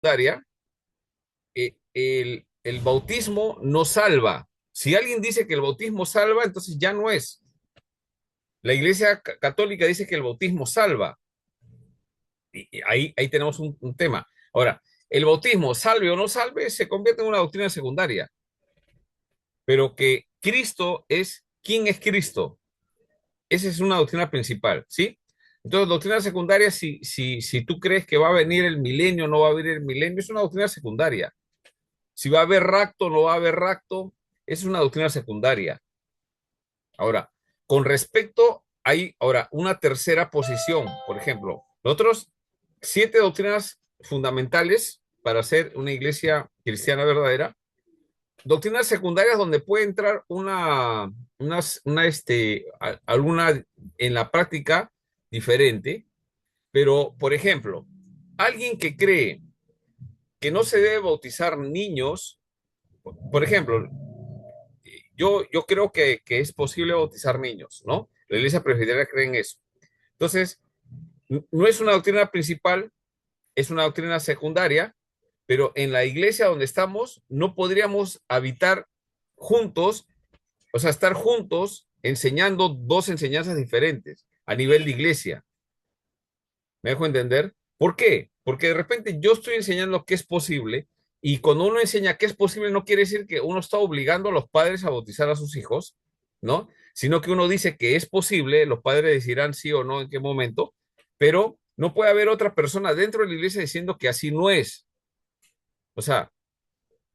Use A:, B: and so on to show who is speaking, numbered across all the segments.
A: secundaria, el bautismo no salva. Si alguien dice que el bautismo salva, entonces ya no es. La Iglesia Católica dice que el bautismo salva. Y ahí tenemos un tema. Ahora, el bautismo, salve o no salve, se convierte en una doctrina secundaria, pero que Cristo es, ¿quién es Cristo? Esa es una doctrina principal, ¿sí? Entonces, doctrina secundaria, si tú crees que va a venir el milenio, no va a venir el milenio, es una doctrina secundaria. Si va a haber rapto, no va a haber rapto, es una doctrina secundaria. Ahora, con respecto, hay ahora una tercera posición, por ejemplo, nosotros, 7 doctrinas fundamentales para ser una iglesia cristiana verdadera, doctrinas secundarias donde puede entrar alguna en la práctica diferente, pero, por ejemplo, alguien que cree que no se debe bautizar niños, por ejemplo, yo creo que es posible bautizar niños, ¿no? La iglesia presbiteriana cree en eso. Entonces, no es una doctrina principal, es una doctrina secundaria, pero en la iglesia donde estamos no podríamos habitar juntos, o sea, estar juntos enseñando dos enseñanzas diferentes a nivel de iglesia. ¿Me dejo entender? ¿Por qué? Porque de repente yo estoy enseñando que es posible y cuando uno enseña que es posible no quiere decir que uno está obligando a los padres a bautizar a sus hijos, ¿no? Sino que uno dice que es posible, los padres decidirán sí o no en qué momento, pero no puede haber otra persona dentro de la iglesia diciendo que así no es. O sea,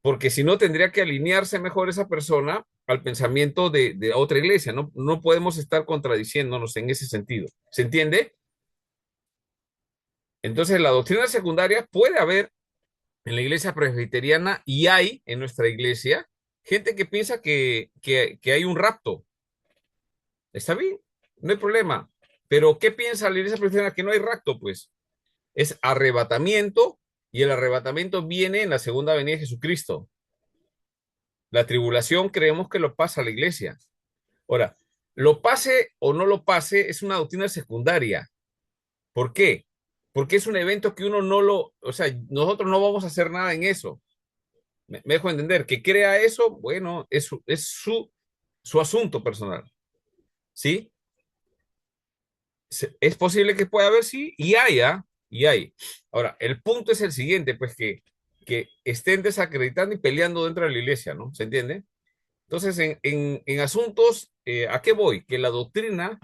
A: porque si no tendría que alinearse mejor esa persona al pensamiento de otra iglesia. No, no podemos estar contradiciéndonos en ese sentido. ¿Se entiende? Entonces, la doctrina secundaria puede haber en la iglesia presbiteriana y hay en nuestra iglesia gente que piensa que hay un rapto. Está bien, no hay problema. Pero ¿qué piensa la iglesia presbiteriana? Que no hay rapto, pues. Es arrebatamiento y el arrebatamiento viene en la segunda venida de Jesucristo. La tribulación creemos que lo pasa a la iglesia. Ahora, lo pase o no lo pase es una doctrina secundaria. ¿Por qué? Porque es un evento que uno no lo, o sea, nosotros no vamos a hacer nada en eso. Me dejo entender, que crea eso, bueno, su asunto personal, ¿sí? Es posible que pueda haber, sí, y haya, y hay. Ahora, el punto es el siguiente, pues que estén desacreditando y peleando dentro de la iglesia, ¿no? ¿Se entiende? Entonces, en asuntos, ¿a qué voy? Que la doctrina,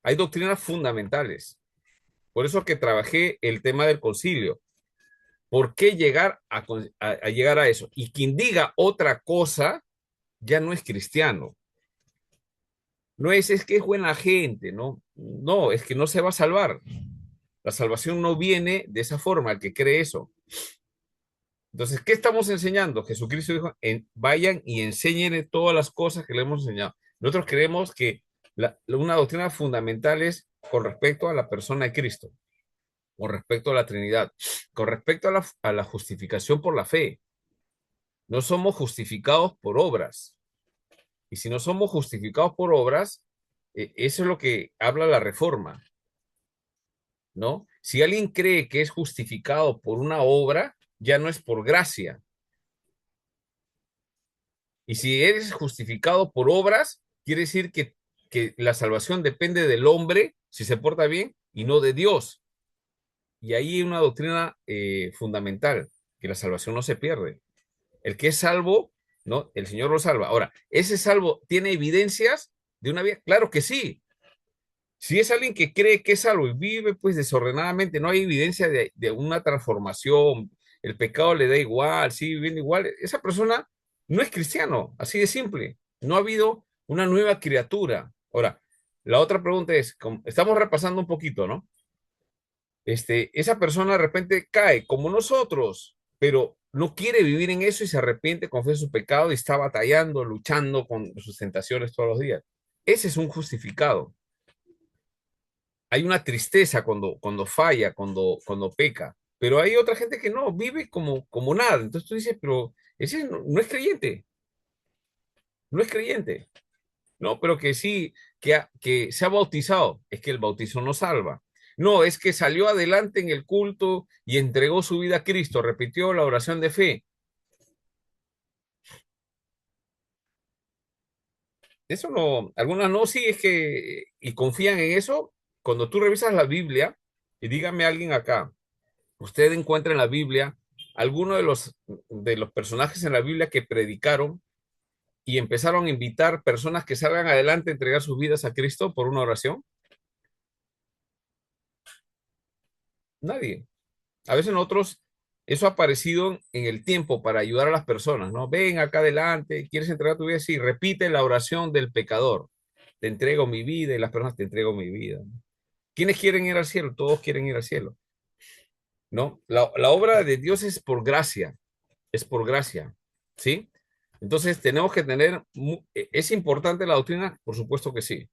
A: hay doctrinas fundamentales. Por eso que trabajé el tema del concilio. ¿Por qué llegar a llegar a eso? Y quien diga otra cosa ya no es cristiano. No es que es buena gente, ¿no? No, es que no se va a salvar. La salvación no viene de esa forma, el que cree eso. Entonces, ¿qué estamos enseñando? Jesucristo dijo, vayan y enseñen todas las cosas que le hemos enseñado. Nosotros creemos que una doctrina fundamental es con respecto a la persona de Cristo, con respecto a la Trinidad, con respecto a la justificación por la fe. No somos justificados por obras. Y si no somos justificados por obras, eso es lo que habla la reforma, ¿no? Si alguien cree que es justificado por una obra, ya no es por gracia. Y si eres justificado por obras, quiere decir que la salvación depende del hombre, si se porta bien, y no de Dios. Y ahí hay una doctrina fundamental, que la salvación no se pierde. El que es salvo, ¿no? El Señor lo salva. Ahora, ¿ese salvo tiene evidencias de una vida? Claro que sí. Si es alguien que cree que es salvo y vive pues desordenadamente, no hay evidencia de una transformación, el pecado le da igual, sigue viviendo igual, esa persona no es cristiano, así de simple. No ha habido una nueva criatura. Ahora, la otra pregunta es, estamos repasando un poquito, ¿no? Esa persona de repente cae como nosotros, pero no quiere vivir en eso y se arrepiente, confiesa su pecado y está batallando, luchando con sus tentaciones todos los días. Ese es un justificado. Hay una tristeza cuando falla, cuando peca, pero hay otra gente que no, vive como nada. Entonces tú dices, pero ese no es creyente, no es creyente, no, pero que sí, que se ha bautizado, es que el bautizo no salva. No, es que salió adelante en el culto y entregó su vida a Cristo, repitió la oración de fe. Eso no, algunas no, sí, es que, y confían en eso. Cuando tú revisas la Biblia, y dígame alguien acá, usted encuentra en la Biblia alguno de los personajes en la Biblia que predicaron y empezaron a invitar personas que salgan adelante a entregar sus vidas a Cristo por una oración. Nadie. A veces nosotros, eso ha aparecido en el tiempo para ayudar a las personas, ¿no? Ven acá adelante, quieres entregar tu vida, sí, repite la oración del pecador. Te entrego mi vida y las personas te entrego mi vida. ¿Quiénes quieren ir al cielo? Todos quieren ir al cielo, ¿no? La obra de Dios es por gracia, ¿sí? Entonces tenemos que tener, ¿es importante la doctrina? Por supuesto que sí,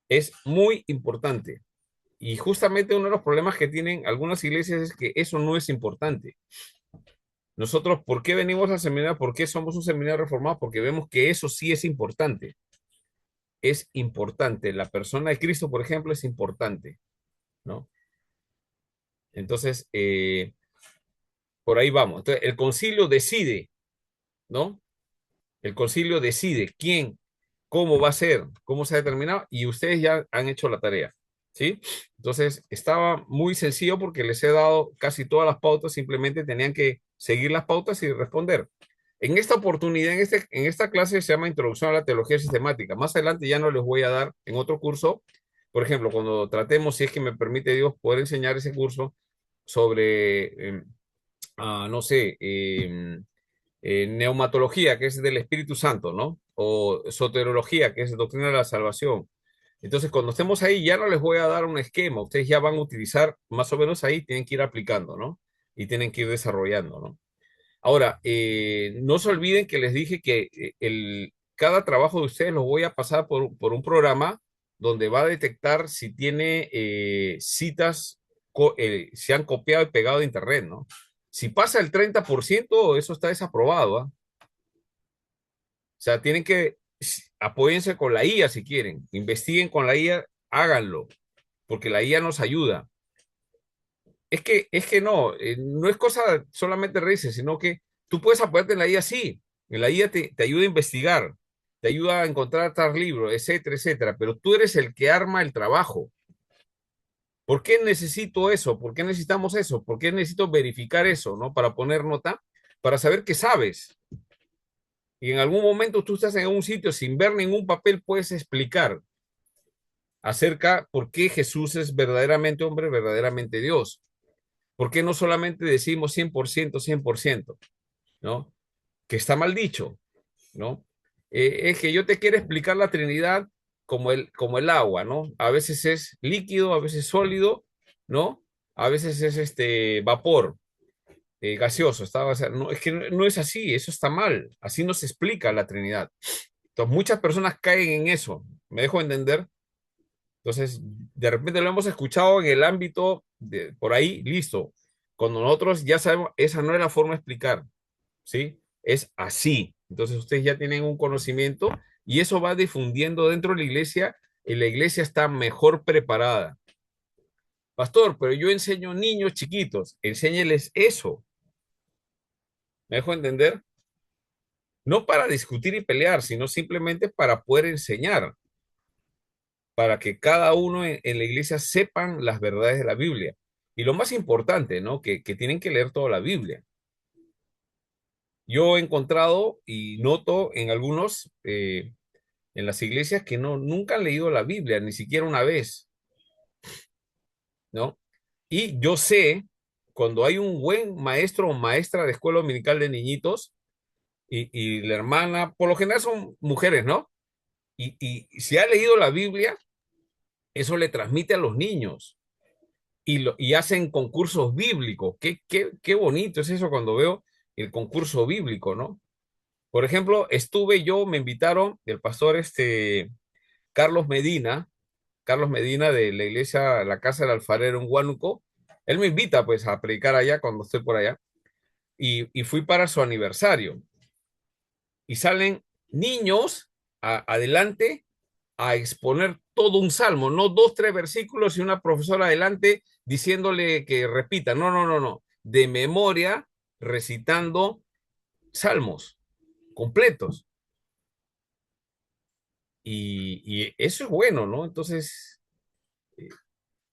A: es muy importante. Y justamente uno de los problemas que tienen algunas iglesias es que eso no es importante. Nosotros, ¿por qué venimos al seminario? ¿Por qué somos un seminario reformado? Porque vemos que eso sí es importante. Es importante. La persona de Cristo, por ejemplo, es importante, ¿no? Entonces, por ahí vamos. Entonces, el concilio decide, ¿no? El concilio decide quién, cómo va a ser, cómo se ha determinado, y ustedes ya han hecho la tarea, ¿sí? Entonces, estaba muy sencillo porque les he dado casi todas las pautas, simplemente tenían que seguir las pautas y responder. En esta oportunidad, en esta clase se llama Introducción a la Teología Sistemática. Más adelante ya no les voy a dar en otro curso. Por ejemplo, cuando tratemos, si es que me permite Dios, poder enseñar ese curso sobre, no sé, neumatología, que es del Espíritu Santo, ¿no? O soteriología, que es doctrina de la salvación. Entonces, cuando estemos ahí, ya no les voy a dar un esquema. Ustedes ya van a utilizar más o menos ahí, tienen que ir aplicando, ¿no? Y tienen que ir desarrollando, ¿no? Ahora, no se olviden que les dije que cada trabajo de ustedes lo voy a pasar por un programa donde va a detectar si tiene citas, si han copiado y pegado de internet, ¿no? Si pasa el 30%, eso está desaprobado, ¿ah? O sea, tienen que, apóyense con la IA si quieren, investiguen con la IA, háganlo, porque la IA nos ayuda. Es que no, no es cosa solamente reírse, sino que tú puedes apoyarte en la IA, sí. En la IA te ayuda a investigar, te ayuda a encontrar tal libro, etcétera, etcétera. Pero tú eres el que arma el trabajo. ¿Por qué necesito eso? ¿Por qué necesitamos eso? ¿Por qué necesito verificar eso, ¿no? Para poner nota, para saber que sabes. Y en algún momento tú estás en un sitio sin ver ningún papel, puedes explicar acerca por qué Jesús es verdaderamente hombre, verdaderamente Dios. ¿Por qué no solamente decimos 100%, 100%? ¿No? Que está mal dicho, ¿no? Es que yo te quiero explicar la Trinidad como el agua, ¿no? A veces es líquido, a veces sólido, ¿no? A veces es vapor, gaseoso. O sea, no, es que no es así, eso está mal. Así no se explica la Trinidad. Entonces, muchas personas caen en eso. ¿Me dejo entender? Entonces, de repente lo hemos escuchado en el ámbito de por ahí, listo. Cuando nosotros ya sabemos, esa no es la forma de explicar. ¿Sí? Es así. Entonces ustedes ya tienen un conocimiento y eso va difundiendo dentro de la iglesia y la iglesia está mejor preparada. Pastor, pero yo enseño niños chiquitos, enséñeles eso. ¿Me dejo entender? No para discutir y pelear, sino simplemente para poder enseñar, para que cada uno en la iglesia sepan las verdades de la Biblia. Y lo más importante, ¿no? Que tienen que leer toda la Biblia. Yo he encontrado y noto en algunos en las iglesias que no, nunca han leído la Biblia, ni siquiera una vez, ¿no? Y yo sé, cuando hay un buen maestro o maestra de escuela dominical de niñitos y la hermana, por lo general son mujeres, ¿no? Y si ha leído la Biblia, eso le transmite a los niños y hacen concursos bíblicos. Qué bonito es eso cuando veo el concurso bíblico, ¿no? Por ejemplo, me invitaron, el pastor Carlos Medina de la iglesia La Casa del Alfarero en Huánuco. Él me invita pues a predicar allá cuando estoy por allá y fui para su aniversario y salen niños adelante a exponer todo un salmo, no dos, tres versículos y una profesora adelante diciéndole que repita. No, no, no, no. De memoria, recitando salmos completos. Y eso es bueno, ¿no? Entonces, eh,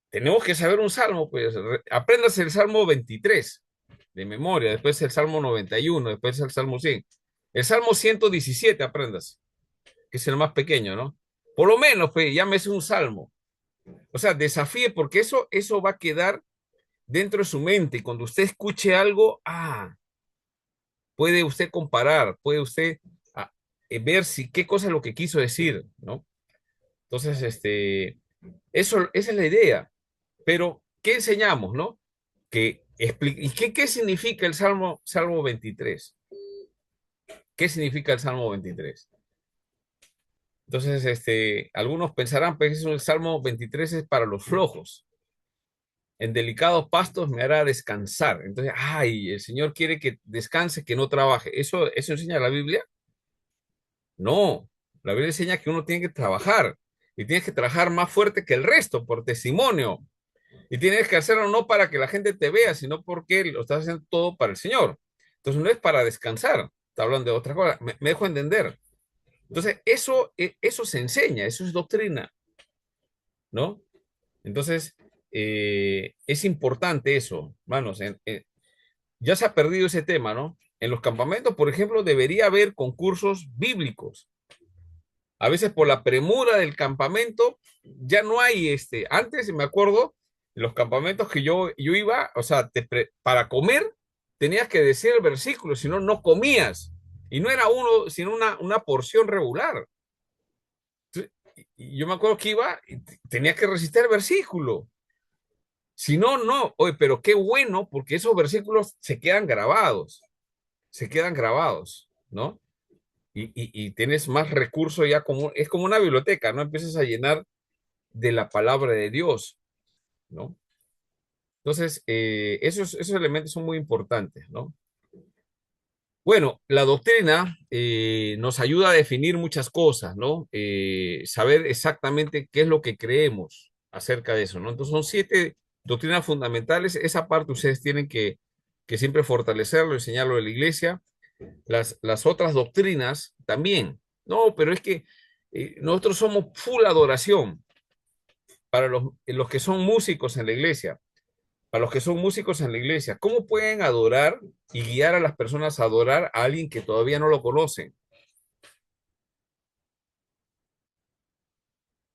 A: tenemos que saber un salmo, pues apréndase el Salmo 23 de memoria, después el Salmo 91, después el Salmo 100. El Salmo 117 aprendas, que es el más pequeño, ¿no? Por lo menos, pues, llámese un salmo. O sea, desafíe, porque eso va a quedar dentro de su mente. Y cuando usted escuche algo, puede usted comparar, puede usted ah, ver si qué cosa es lo que quiso decir, ¿no? Entonces, esa es la idea. Pero, ¿qué enseñamos, no? ¿Y qué significa el Salmo 23? ¿Qué significa el Salmo 23? Entonces, algunos pensarán, pues eso, el Salmo 23 es para los flojos. En delicados pastos me hará descansar. Entonces, el Señor quiere que descanse, que no trabaje. ¿Eso enseña la Biblia? No. La Biblia enseña que uno tiene que trabajar y tienes que trabajar más fuerte que el resto por testimonio. Y tienes que hacerlo no para que la gente te vea, sino porque lo estás haciendo todo para el Señor. Entonces, no es para descansar. Está hablando de otra cosa. Me dejo entender. Entonces, eso se enseña, eso es doctrina, ¿no? Entonces, es importante eso, manos. Ya se ha perdido ese tema, ¿no? En los campamentos, por ejemplo, debería haber concursos bíblicos. A veces por la premura del campamento, ya no hay Antes me acuerdo, en los campamentos que yo iba, o sea, para comer tenías que decir el versículo, si no, no comías. Y no era uno, sino una porción regular. Y yo me acuerdo que iba y tenía que recitar el versículo. Si no, no. Oye, pero qué bueno, porque esos versículos se quedan grabados, ¿no? Y tienes más recursos ya es como una biblioteca, ¿no? Empiezas a llenar de la palabra de Dios, ¿no? Entonces, esos elementos son muy importantes, ¿no? Bueno, la doctrina nos ayuda a definir muchas cosas, ¿no? Saber exactamente qué es lo que creemos acerca de eso, ¿no? Entonces son 7 doctrinas fundamentales. Esa parte ustedes tienen que siempre fortalecerlo, enseñarlo de la iglesia. Las otras doctrinas también. No, pero es que nosotros somos full adoración para los que son músicos en la iglesia. Para los que son músicos en la iglesia, ¿cómo pueden adorar y guiar a las personas a adorar a alguien que todavía no lo conocen?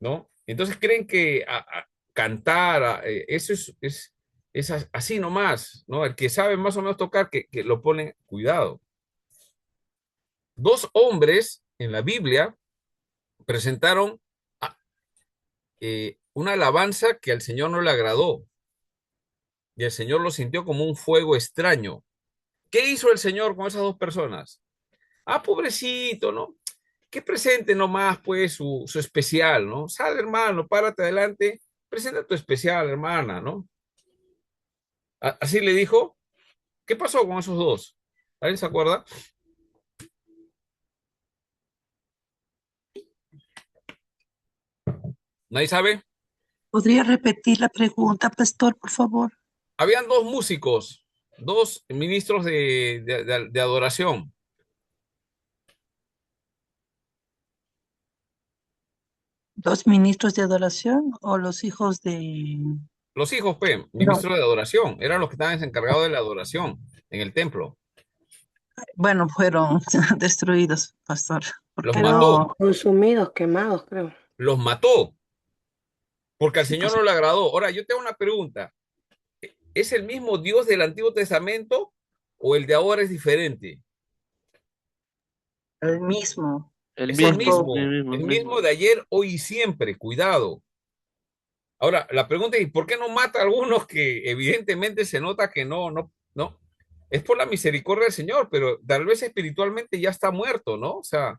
A: ¿No? Entonces creen que cantar, eso es así nomás, ¿no? El que sabe más o menos tocar, que lo pone, cuidado. 2 hombres en la Biblia presentaron ah, una alabanza que al Señor no le agradó y el Señor lo sintió como un fuego extraño. ¿Qué hizo el Señor con esas 2 personas? Pobrecito, ¿no? Que presente nomás, pues, su especial, ¿no? Sal, hermano, párate adelante, presenta tu especial, hermana, ¿no? Así le dijo. ¿Qué pasó con esos 2? ¿Alguien se acuerda? ¿Nadie sabe?
B: ¿Podría repetir la pregunta, pastor, por favor?
A: Habían 2 músicos, 2 ministros de adoración.
B: ¿Los ministros de adoración o los hijos de...?
A: Los hijos, pues,
B: No,
A: ministros de adoración, eran los que estaban encargados de la adoración en el templo.
B: bueno, fueron destruidos, pastor,
A: Los
B: porque
A: mató,
B: no,
C: Consumidos, quemados, creo.
A: los mató, porque al
B: sí,
A: Señor
B: pues,
A: no le agradó. Ahora, yo tengo una pregunta. ¿Es el mismo Dios del Antiguo Testamento o el de ahora es diferente?
B: el mismo,
D: El
A: Es el
D: mismo,
B: porque
D: el
A: mismo,
D: mismo,
A: el
D: el
A: mismo
D: mismo.
A: de ayer, hoy y siempre. Cuidado. Ahora, la pregunta es, ¿por qué no mata a algunos que evidentemente se nota que no, no, no? Es por la misericordia del Señor, pero tal vez espiritualmente ya está muerto, ¿no? O sea,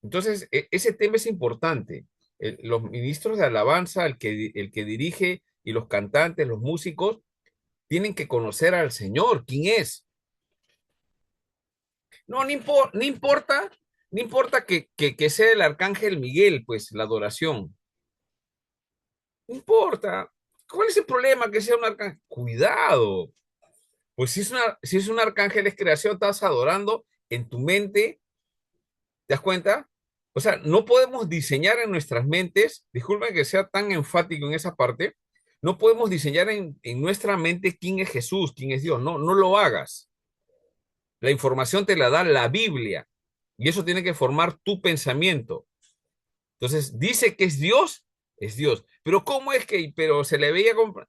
A: entonces ese tema es importante. Los ministros de alabanza, el que dirige y los cantantes, los músicos, tienen que conocer al Señor, quién es. No, no importa No importa que sea el arcángel Miguel, pues, la adoración. No importa. ¿Cuál es el problema que sea un arcángel? Cuidado. Pues si es un arcángel es creación, estás adorando en tu mente, ¿te das cuenta? O sea, no podemos diseñar en nuestras mentes, disculpen que sea tan enfático en esa parte, no podemos diseñar en nuestra mente quién es Jesús, quién es Dios. No, no lo hagas. La información te la da la Biblia y eso tiene que formar tu pensamiento. Entonces, dice que es Dios, es Dios. Pero ¿cómo es que, pero se le veía como,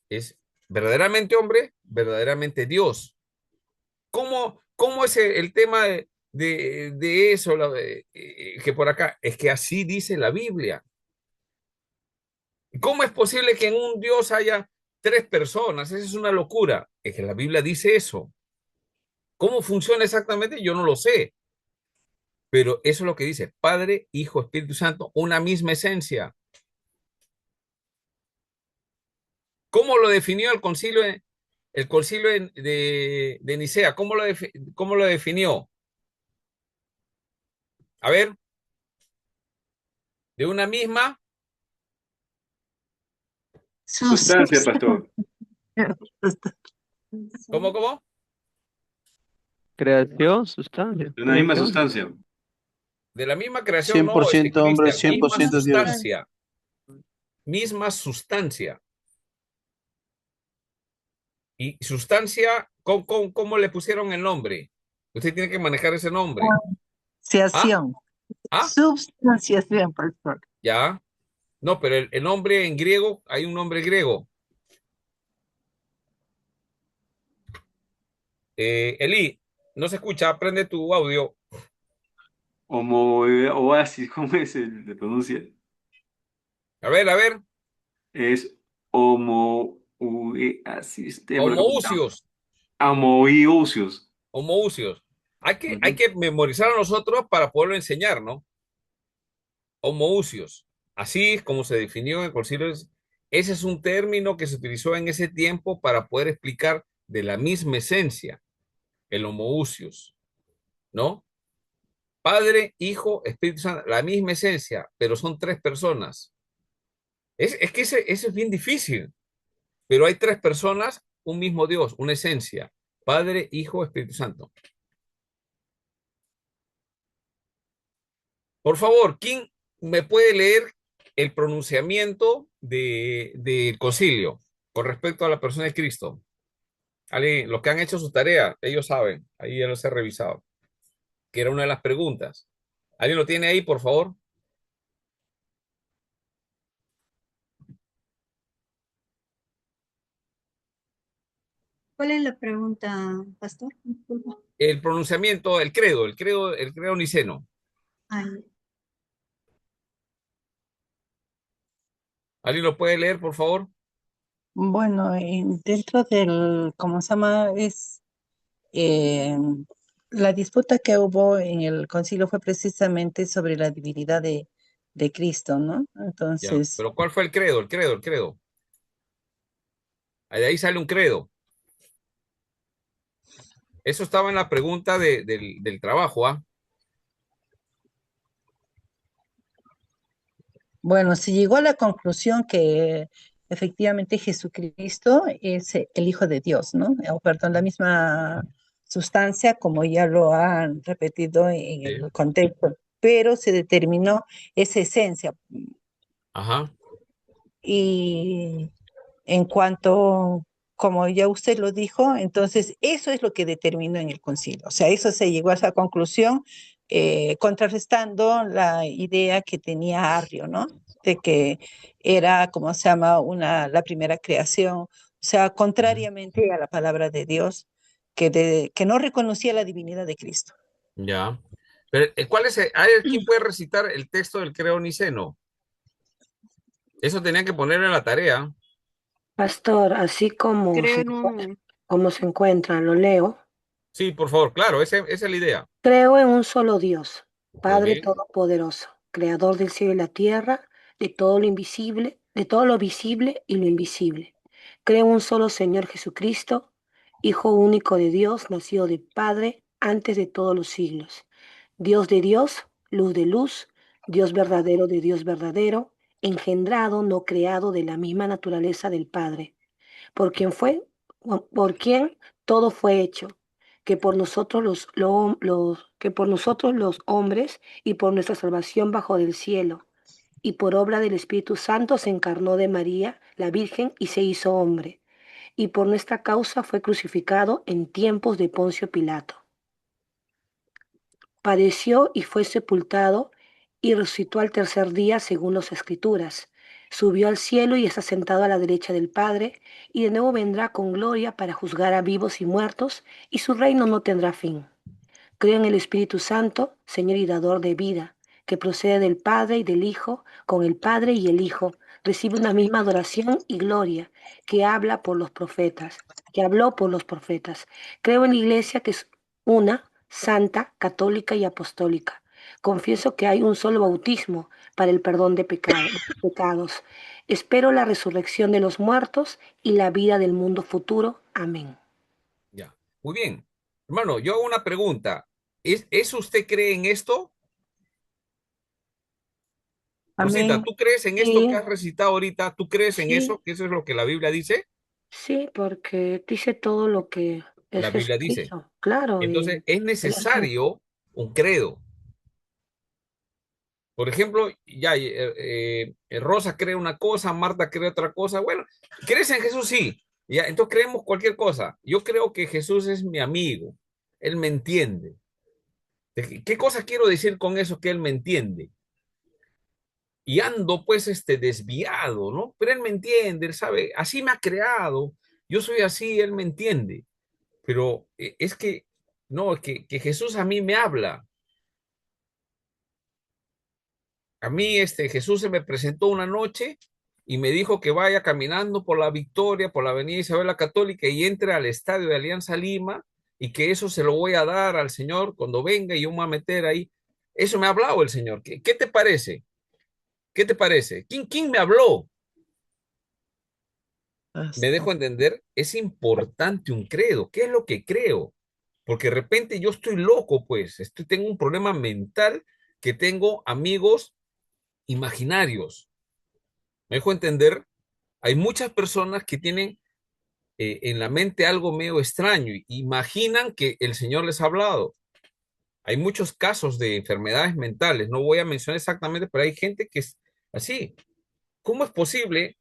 A: es verdaderamente hombre, verdaderamente Dios? ¿Cómo es el tema de eso, que por acá? Es que así dice la Biblia. ¿Cómo es posible que en un Dios haya tres personas? Esa es una locura. Es que la Biblia dice eso. ¿Cómo funciona exactamente? Yo no lo sé. Pero eso es lo que dice, Padre, Hijo, Espíritu Santo, una misma esencia. ¿Cómo lo definió el concilio de Nicea? ¿Cómo lo definió? A ver, de una misma,
C: Sustancia, pastor.
A: ¿cómo?
D: Creación, sustancia,
C: De una misma
D: creación.
C: sustancia.
A: De la misma creación, no,
E: 100% hombre,
A: Cristian, misma
E: 100% Dios.
A: misma sustancia. Y sustancia, ¿cómo le pusieron el nombre? Usted tiene que manejar ese nombre. ¿Ah?
B: Substanciación.
A: ¿Ah?
B: Substanciación, pastor.
A: ¿Ya? No, pero el nombre en griego, hay un nombre griego. Eli, no se escucha, prende tu audio.
C: Homo oasis, ¿cómo es el de pronuncia?
A: A ver,
C: Es homo oasis.
A: homoousios,
C: Amoiusios.
A: homoousios. Hay
C: Ujú.
A: que memorizar a nosotros para poderlo enseñar, ¿no? Homoousios. Así es como se definió en el concilio. Ese es un término que se utilizó en ese tiempo para poder explicar de la misma esencia, el homoousios, ¿no? Padre, Hijo, Espíritu Santo, la misma esencia, pero son tres personas. Es que ese es bien difícil, pero hay tres personas, un mismo Dios, una esencia. Padre, Hijo, Espíritu Santo. Por favor, ¿quién me puede leer el pronunciamiento del concilio con respecto a la persona de Cristo? Los que han hecho su tarea, ellos saben, ahí ya los he revisado, que era una de las preguntas. ¿Alguien lo tiene ahí, por favor?
F: ¿Cuál es la pregunta, pastor? Disculpa.
A: El pronunciamiento, el credo niceno.
F: Ay,
A: ¿Alguien lo puede leer, por favor?
B: Bueno, dentro del, ¿cómo se llama? Eh, la disputa que hubo en el concilio fue precisamente sobre la divinidad de Cristo, ¿no?
A: Ya,
B: Entonces,
A: pero ¿cuál fue el credo? El credo. De ahí sale un credo. Eso estaba en la pregunta del trabajo, ¿ah?
B: bueno, se llegó a la conclusión que efectivamente Jesucristo es el Hijo de Dios, ¿no? O perdón, la misma sustancia, como ya lo han repetido en
A: Sí.
B: el contexto, pero se determinó esa esencia.
A: Ajá.
B: Y en cuanto, como ya usted lo dijo, entonces eso es lo que determinó en el concilio. O sea, eso se llegó a esa conclusión, contrarrestando la idea que tenía Arrio, ¿no? De que era, como se llama, la primera creación. O sea,
A: Ujú.
B: contrariamente a la palabra de Dios, que no reconocía la divinidad de Cristo.
A: Ya. Pero, ¿quién puede recitar el texto del credo niceno? Eso tenía que poner en la tarea.
G: Pastor, así
F: creo en un,
G: como se encuentra, lo leo.
A: Sí, por favor, claro, esa es la idea.
G: Creo en un solo Dios,
A: Muy
G: Padre
A: bien.
G: Todopoderoso, Creador del cielo y la tierra, de todo lo invisible, de todo lo visible y lo invisible. Creo en un solo Señor Jesucristo, Hijo único de Dios, nacido de Padre antes de todos los siglos. Dios de Dios, luz de luz, Dios verdadero de Dios verdadero, engendrado, no creado de la misma naturaleza del Padre, por quien fue, por quien todo fue hecho, que por nosotros que por nosotros los hombres y por nuestra salvación bajo del cielo, y por obra del Espíritu Santo se encarnó de María, la Virgen, y se hizo hombre, y por nuestra causa fue crucificado en tiempos de Poncio Pilato. Padeció y fue sepultado y resucitó al tercer día según las Escrituras. Subió al cielo y está sentado a la derecha del Padre, y de nuevo vendrá con gloria para juzgar a vivos y muertos, y su reino no tendrá fin. Creo en el Espíritu Santo, Señor y dador de vida, que procede del Padre y del Hijo, con el Padre y el Hijo, recibe una misma adoración y gloria, que habla por los profetas, que habló por los profetas. Creo en la Iglesia que es una, santa, católica y apostólica. Confieso que hay un solo bautismo para el perdón de pecados. Espero la resurrección de los muertos y la vida del mundo futuro. Amén.
A: Ya. Muy bien. Hermano, yo hago una pregunta. ¿Eso usted cree en esto? Rosita,
B: Amén.
A: ¿tú crees en esto que
G: Sí,
A: has recitado ahorita? ¿Tú crees en
G: sí.
A: eso? ¿Que eso es lo que la Biblia dice?
G: Sí, porque dice todo lo que es
A: La Biblia dice.
G: Jesucristo, claro,
A: Entonces,
G: y
A: es
G: el ejemplo.
A: necesario un credo. Por ejemplo, ya, Rosa cree una cosa, Marta cree otra cosa. Bueno, ¿crees en Jesús? Sí. Ya, entonces creemos cualquier cosa. Yo creo que Jesús es mi amigo. Él me entiende. ¿Qué cosa quiero decir con eso que él me entiende? Y ando pues desviado, ¿no? Pero él me entiende, él sabe, así me ha creado. Yo soy así, él me entiende. Pero es que, no, que Jesús a mí me habla. A mí Jesús se me presentó una noche y me dijo que vaya caminando por la Victoria, por la Avenida Isabel la Católica y entre al estadio de Alianza Lima y que eso se lo voy a dar al Señor cuando venga y yo me voy a meter ahí. Eso me ha hablado el Señor. ¿Qué te parece? ¿Qué te parece? ¿Quién me habló? Me dejo entender, es importante un credo. ¿Qué es lo que creo? Porque de repente yo estoy loco, pues, tengo un problema mental que tengo amigos imaginarios. Me dejo entender, hay muchas personas que tienen en la mente algo medio extraño y imaginan que el Señor les ha hablado. Hay muchos casos de enfermedades mentales, no voy a mencionar exactamente, pero hay gente que es así. ¿Cómo es posible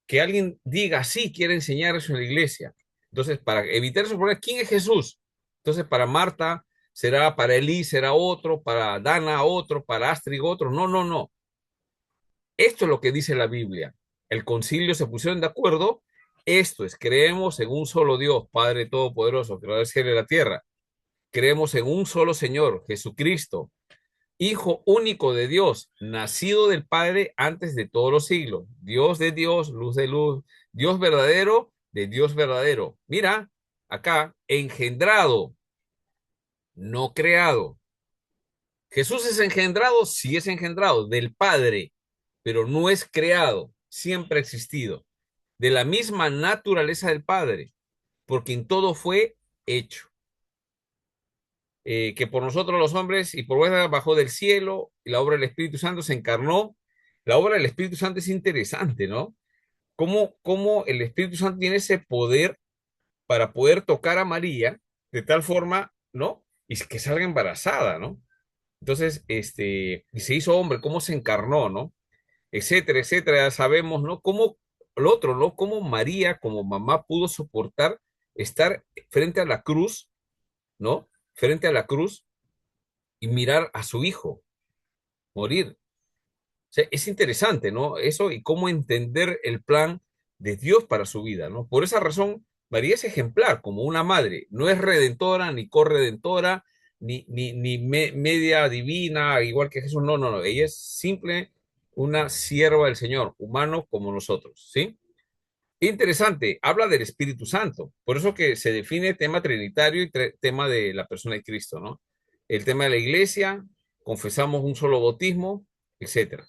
A: que alguien diga así, quiere enseñar eso en la iglesia? Entonces, para evitar esos problemas, ¿quién es Jesús? Entonces, para Marta será, para Elí será otro, para Dana otro, para Astrid otro. No, no, no. Esto es lo que dice la Biblia. El concilio se pusieron de acuerdo. Esto es, creemos en un solo Dios, Padre Todopoderoso, creador del cielo y la tierra. Creemos en un solo Señor, Jesucristo, Hijo único de Dios, nacido del Padre antes de todos los siglos. Dios de Dios, luz de luz, Dios verdadero de Dios verdadero. Mira, acá, engendrado, no creado. Jesús es engendrado, sí es engendrado, del Padre, pero no es creado, siempre ha existido, de la misma naturaleza del Padre, porque en todo fue hecho. Que por nosotros los hombres y por vuestra bajó del cielo, y la obra del Espíritu Santo se encarnó. La obra del Espíritu Santo es interesante, ¿no? Cómo el Espíritu Santo tiene ese poder para poder tocar a María de tal forma, ¿no? Y que salga embarazada, ¿no? Entonces, y se hizo hombre, cómo se encarnó, ¿no? Etcétera, etcétera. Ya sabemos, ¿no? Cómo lo otro, ¿no? Cómo María, como mamá, pudo soportar estar frente a la cruz, ¿no? Frente a la cruz y mirar a su hijo morir. O sea, es interesante, ¿no? Eso y cómo entender el plan de Dios para su vida, ¿no? Por esa razón, María es ejemplar como una madre. No es redentora, ni corredentora, ni media divina, igual que Jesús. No, no, no. Ella es simple una sierva del Señor, humano como nosotros, ¿sí? Interesante, habla del Espíritu Santo. Por eso que se define tema trinitario y tema de la persona de Cristo, ¿no? El tema de la iglesia, confesamos un solo bautismo, etcétera,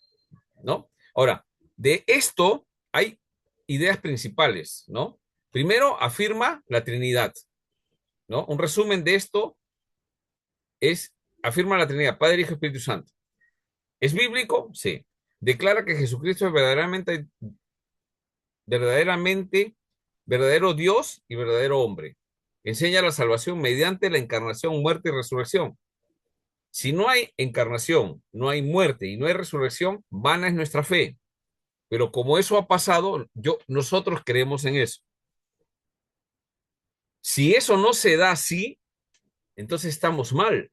A: ¿no? Ahora, de esto hay ideas principales, ¿no? Primero, afirma la Trinidad, ¿no? Un resumen de esto es afirma la Trinidad, Padre, Hijo, Espíritu Santo. ¿Es bíblico? Sí. Declara que Jesucristo es verdadero Dios y verdadero hombre. Enseña la salvación mediante la encarnación, muerte y resurrección. Si no hay encarnación, no hay muerte y no hay resurrección, vana es nuestra fe. Pero como eso ha pasado, nosotros creemos en eso. Si eso no se da así, entonces estamos mal.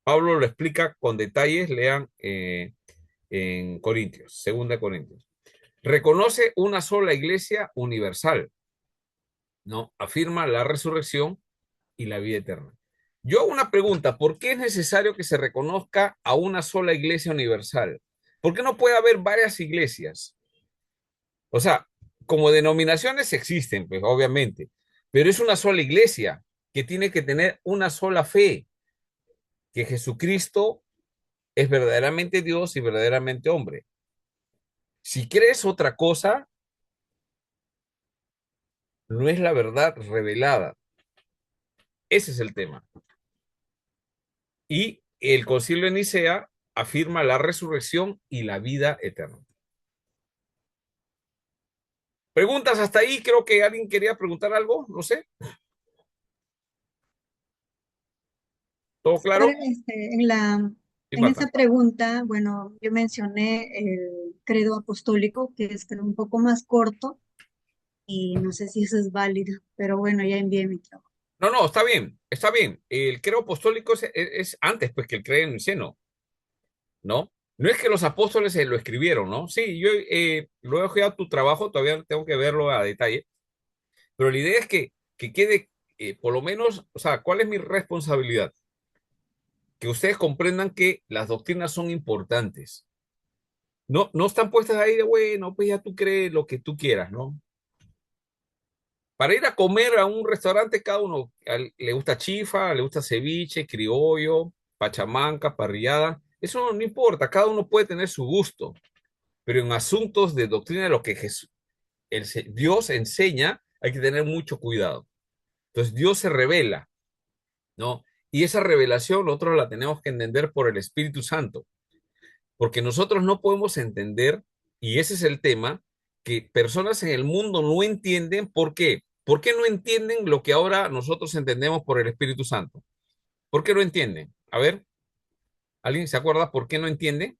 A: Pablo lo explica con detalles, lean en Corintios, 2 Corintios. Reconoce una sola iglesia universal, ¿no? Afirma la resurrección y la vida eterna. Yo hago una pregunta, ¿por qué es necesario que se reconozca a una sola iglesia universal? ¿Por qué no puede haber varias iglesias? O sea, como denominaciones existen, pues obviamente, pero es una sola iglesia que tiene que tener una sola fe, que Jesucristo es verdaderamente Dios y verdaderamente hombre. Si crees otra cosa, no es la verdad revelada. Ese es el tema. Y el Concilio de Nicea afirma la resurrección y la vida eterna. ¿Preguntas hasta ahí? Creo que alguien quería preguntar algo, no sé. ¿Todo claro?
F: Ahora,
A: Sí,
F: en
A: Marta.
F: esa pregunta, bueno, yo mencioné el credo apostólico, que es creo, un poco más corto, y no sé si eso es válido, pero bueno, ya envié mi trabajo.
A: No, no, está bien, está bien. El credo apostólico es antes, pues, que el credo niceno, ¿no? No es que los apóstoles se lo escribieron, ¿no? Sí, yo lo he ojeado tu trabajo, todavía tengo que verlo a detalle, pero la idea es que quede, por lo menos, o sea, ¿cuál es mi responsabilidad? Que ustedes comprendan que las doctrinas son importantes. No, no están puestas ahí de, bueno, pues ya tú crees lo que tú quieras, ¿no? Para ir a comer a un restaurante, cada uno le gusta chifa, le gusta ceviche, criollo, pachamanca, parrillada. Eso no importa, cada uno puede tener su gusto, pero en asuntos de doctrina, lo que Dios enseña, hay que tener mucho cuidado. Entonces, Dios se revela, ¿no? Y esa revelación nosotros la tenemos que entender por el Espíritu Santo, porque nosotros no podemos entender, y ese es el tema, que personas en el mundo no entienden. ¿Por qué? ¿Por qué no entienden lo que ahora nosotros entendemos por el Espíritu Santo? ¿Por qué no entienden? A ver, ¿alguien se acuerda por qué no entiende?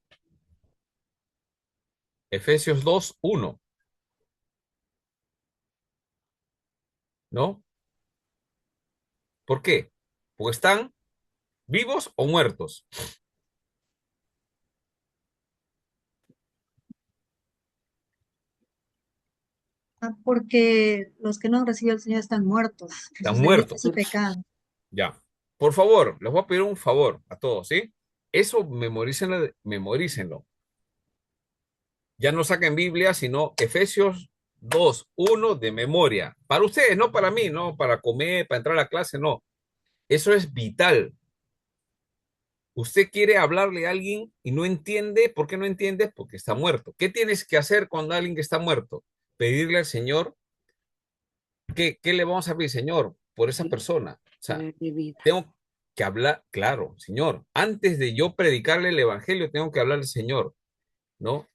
A: Efesios 2:1, ¿no? ¿Por qué? Porque están vivos o muertos.
F: Porque los que no han recibido al Señor están muertos en
A: Están
F: sus delitos
A: muertos.
F: y pecados.
A: Ya. Por favor, les voy a pedir un favor a todos, ¿sí? Eso memorícenlo, memorícenlo. Ya no saquen Biblia, sino Efesios 2:1 de memoria. Para ustedes, no para mí, no para comer, para entrar a la clase, no. Eso es vital. Usted quiere hablarle a alguien y no entiende. ¿Por qué no entiende? Porque está muerto. ¿Qué tienes que hacer cuando alguien que está muerto? Pedirle al Señor, ¿qué le vamos a pedir, Señor, por esa persona? O sea,
G: de vida.
A: tengo que hablar, claro, Señor. Antes de yo predicarle el Evangelio, tengo que hablarle al Señor, ¿no?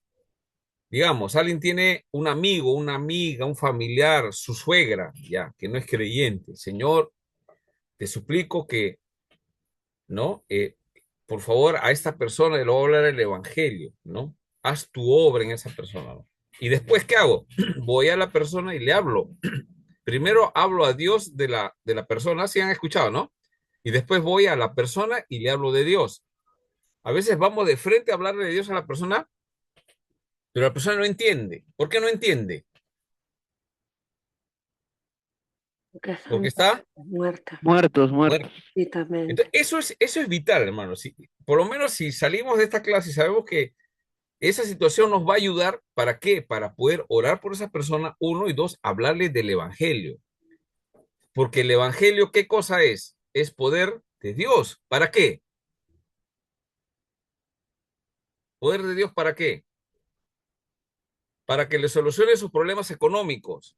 A: Digamos, alguien tiene un amigo, una amiga, un familiar, su suegra, ya, que no es creyente. Señor, te suplico que, ¿no? Por favor, a esta persona le voy a hablar el evangelio, ¿no? Haz tu obra en esa persona, ¿no? Y después, ¿qué hago? Voy a la persona y le hablo. Primero hablo a Dios de la persona, si han escuchado, ¿no? Y después voy a la persona y le hablo de Dios. A veces vamos de frente a hablarle de Dios a la persona, pero la persona no entiende. ¿Por qué no entiende?
G: Porque
A: Porque
G: están
A: está
G: muertas.
C: Muertos,
A: muerto.
C: muertos.
G: Exactamente.
A: Entonces, eso es vital, hermano. Por lo menos si salimos de esta clase y sabemos que esa situación nos va a ayudar, ¿para qué? Para poder orar por esa persona, uno, y dos, hablarle del evangelio. Porque el evangelio, ¿qué cosa es? Es poder de Dios. ¿Para qué? ¿Poder de Dios para qué? Para que le solucione sus problemas económicos,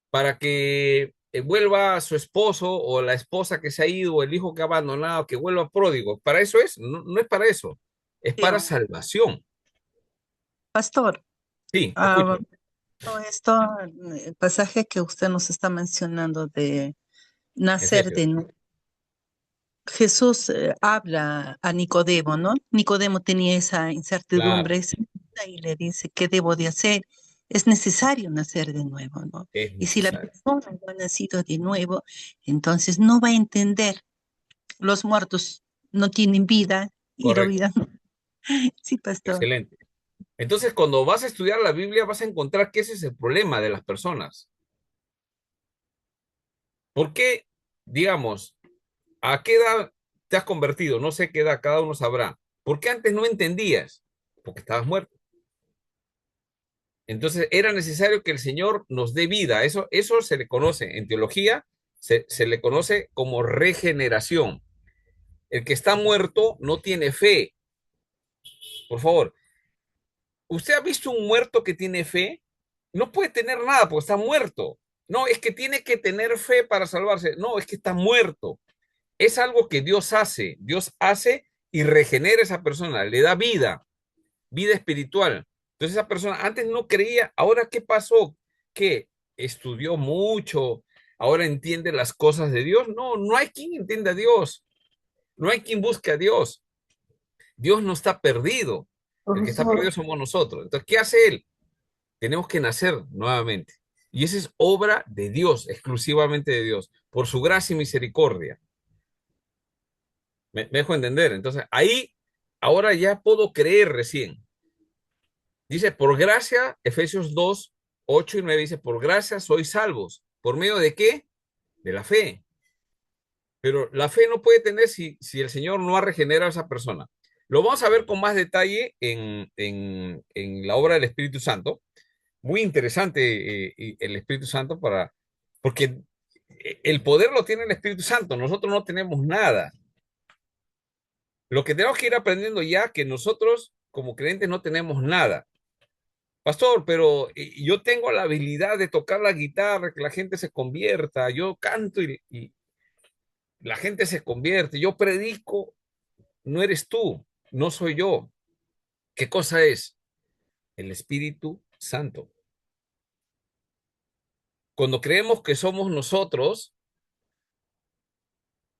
A: para que vuelva su esposo o la esposa que se ha ido o el hijo que ha abandonado, que vuelva pródigo. ¿Para eso es? No, no es para eso. Es para salvación.
B: Pastor,
A: Sí, te escucho.
B: todo esto, el pasaje que usted nos está mencionando de nacer
A: Efesios.
B: de nuevo. Jesús habla a Nicodemo, ¿no? Nicodemo tenía esa
A: Claro,
B: incertidumbre esa duda, y le dice, ¿qué debo de hacer? Es necesario nacer de nuevo, ¿no?
A: es
B: Y si la
A: necesario.
B: persona no ha nacido de nuevo, entonces no va a entender. Los muertos no tienen vida y la
A: Correcto.
B: vida no. Sí, pastor.
A: Excelente. Entonces, cuando vas a estudiar la Biblia, vas a encontrar que ese es el problema de las personas. ¿Por qué, digamos, a qué edad te has convertido? No sé qué edad, cada uno sabrá. ¿Por qué antes no entendías? Porque estabas muerto. Entonces era necesario que el Señor nos dé vida. Eso se le conoce en teología, se le conoce como regeneración. El que está muerto no tiene fe. Por favor, ¿usted ha visto un muerto que tiene fe? No puede tener nada porque está muerto. No, es que tiene que tener fe para salvarse. No, es que está muerto. Es algo que Dios hace. Dios hace y regenera a esa persona, le da vida, vida espiritual. Entonces esa persona antes no creía, ahora ¿qué pasó? ¿Que estudió mucho? ¿Ahora entiende las cosas de Dios? No, no hay quien entienda a Dios. No hay quien busque a Dios. Dios no está perdido. El que está perdido
F: Profesor,
A: somos nosotros. Entonces, ¿qué hace Él? Tenemos que nacer nuevamente. Y esa es obra de Dios, exclusivamente de Dios, por su gracia y misericordia. Me dejo entender. Entonces, ahí, ahora ya puedo creer recién. Dice, por gracia, Efesios 2 8 y 9 dice, por gracia sois salvos. ¿Por medio de qué? De la fe. Pero la fe no puede tener si el Señor no ha regenerado a esa persona. Lo vamos a ver con más detalle en la obra del Espíritu Santo. Muy interesante el Espíritu Santo porque el poder lo tiene el Espíritu Santo. Nosotros no tenemos nada. Lo que tenemos que ir aprendiendo ya que nosotros como creyentes no tenemos nada. Pastor, pero yo tengo la habilidad de tocar la guitarra, que la gente se convierta. Yo canto y la gente se convierte. Yo predico. No eres tú, no soy yo. ¿Qué cosa es? El Espíritu Santo. Cuando creemos que somos nosotros,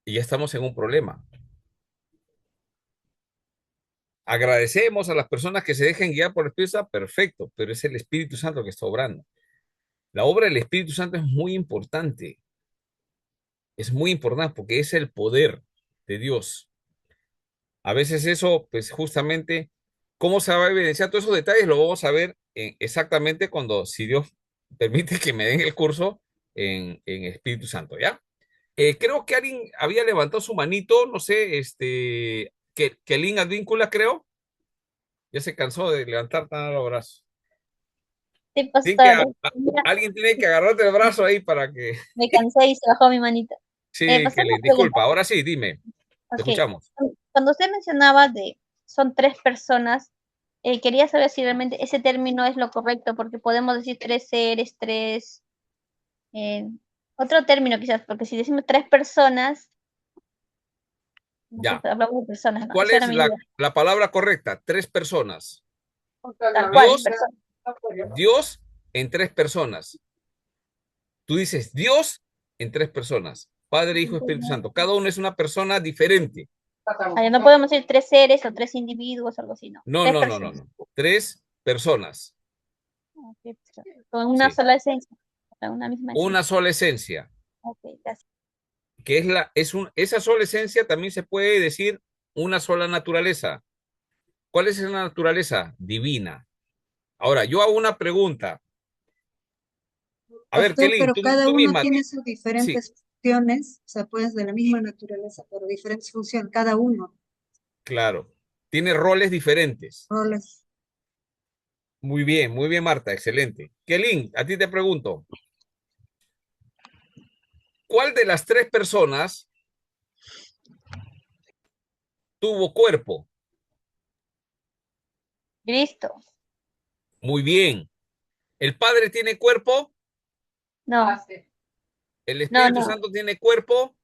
A: ya estamos en un problema. Agradecemos a las personas que se dejen guiar por el Espíritu Santo, perfecto, pero es el Espíritu Santo que está obrando. La obra del Espíritu Santo es muy importante porque es el poder de Dios. A veces eso, pues justamente, ¿cómo se va a evidenciar todos esos detalles? Lo vamos a ver exactamente cuando, si Dios permite que me den el curso en Espíritu Santo, ¿ya? Creo que alguien había levantado su manito, no sé, que Lynn Advíncula, creo, ya se cansó de levantar tan los brazos.
D: Sí,
A: Tiene que,
D: pastor. Mira,
A: alguien tiene que agarrarte el brazo ahí para que,
D: me cansé y se bajó mi manita.
A: sí, que
D: Pastor,
A: le
D: una pregunta.
A: disculpa. Ahora sí, dime, te
D: Ok.
A: escuchamos.
D: Cuando usted mencionaba de son tres personas, quería saber si realmente ese término es lo correcto, porque podemos decir tres seres, tres, eh, otro término quizás, porque si decimos tres personas, no sé,
A: Ya.
D: hablamos de personas, ¿no?
A: ¿Cuál
D: Esa
A: es
D: era mi duda.
A: la palabra correcta? Tres personas.
D: Tal cual,
A: Dios,
D: personas.
A: Dios en tres personas. Tú dices Dios en tres personas. Padre, Hijo, Espíritu Santo. Cada uno es una persona diferente.
D: No podemos decir tres seres o tres individuos, algo así, no.
A: No,
D: Tres
A: no, no, no,
D: personas.
A: no. Tres personas.
D: Ok, con una
A: Sí.
D: sola esencia, con una misma
A: Una
D: esencia.
A: sola esencia.
D: Ok, gracias.
A: Que esa sola esencia también se puede decir una sola naturaleza. ¿Cuál es esa naturaleza? Divina. Ahora, yo hago una pregunta. A ver,
F: pastor,
A: Kelly,
F: pero cada
A: tú
F: uno
A: misma.
F: tiene sus
A: Sí,
F: diferentes funciones, o sea, pues de la misma naturaleza, pero diferentes funciones, cada uno,
A: claro. Tiene roles diferentes.
F: roles.
A: Muy bien, Marta, excelente. Kelly, a ti te pregunto, ¿cuál de las tres personas tuvo cuerpo?
D: Listo.
A: Muy bien. ¿El padre tiene cuerpo?
D: No,
A: ¿El
D: No,
A: Espíritu
D: no,
A: Santo tiene cuerpo?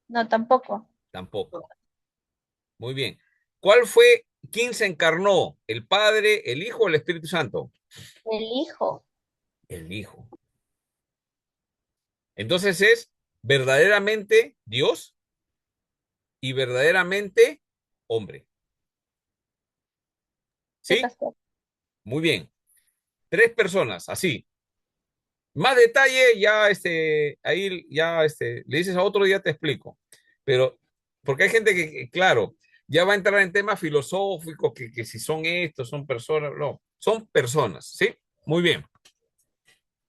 D: no, tampoco.
A: Tampoco. Muy bien. ¿Quién se encarnó? ¿El Padre, el Hijo o el Espíritu Santo?
D: El hijo.
A: El Hijo. Entonces es verdaderamente Dios y verdaderamente hombre.
D: Sí,
A: ¿Sí?
D: pastor.
A: Muy bien. 3 personas, así. Más detalle, ya ahí ya le dices a otro día te explico. Pero, porque hay gente que, claro, ya va a entrar en temas filosóficos, que si son estos, son personas, no, son personas, ¿sí? Muy bien.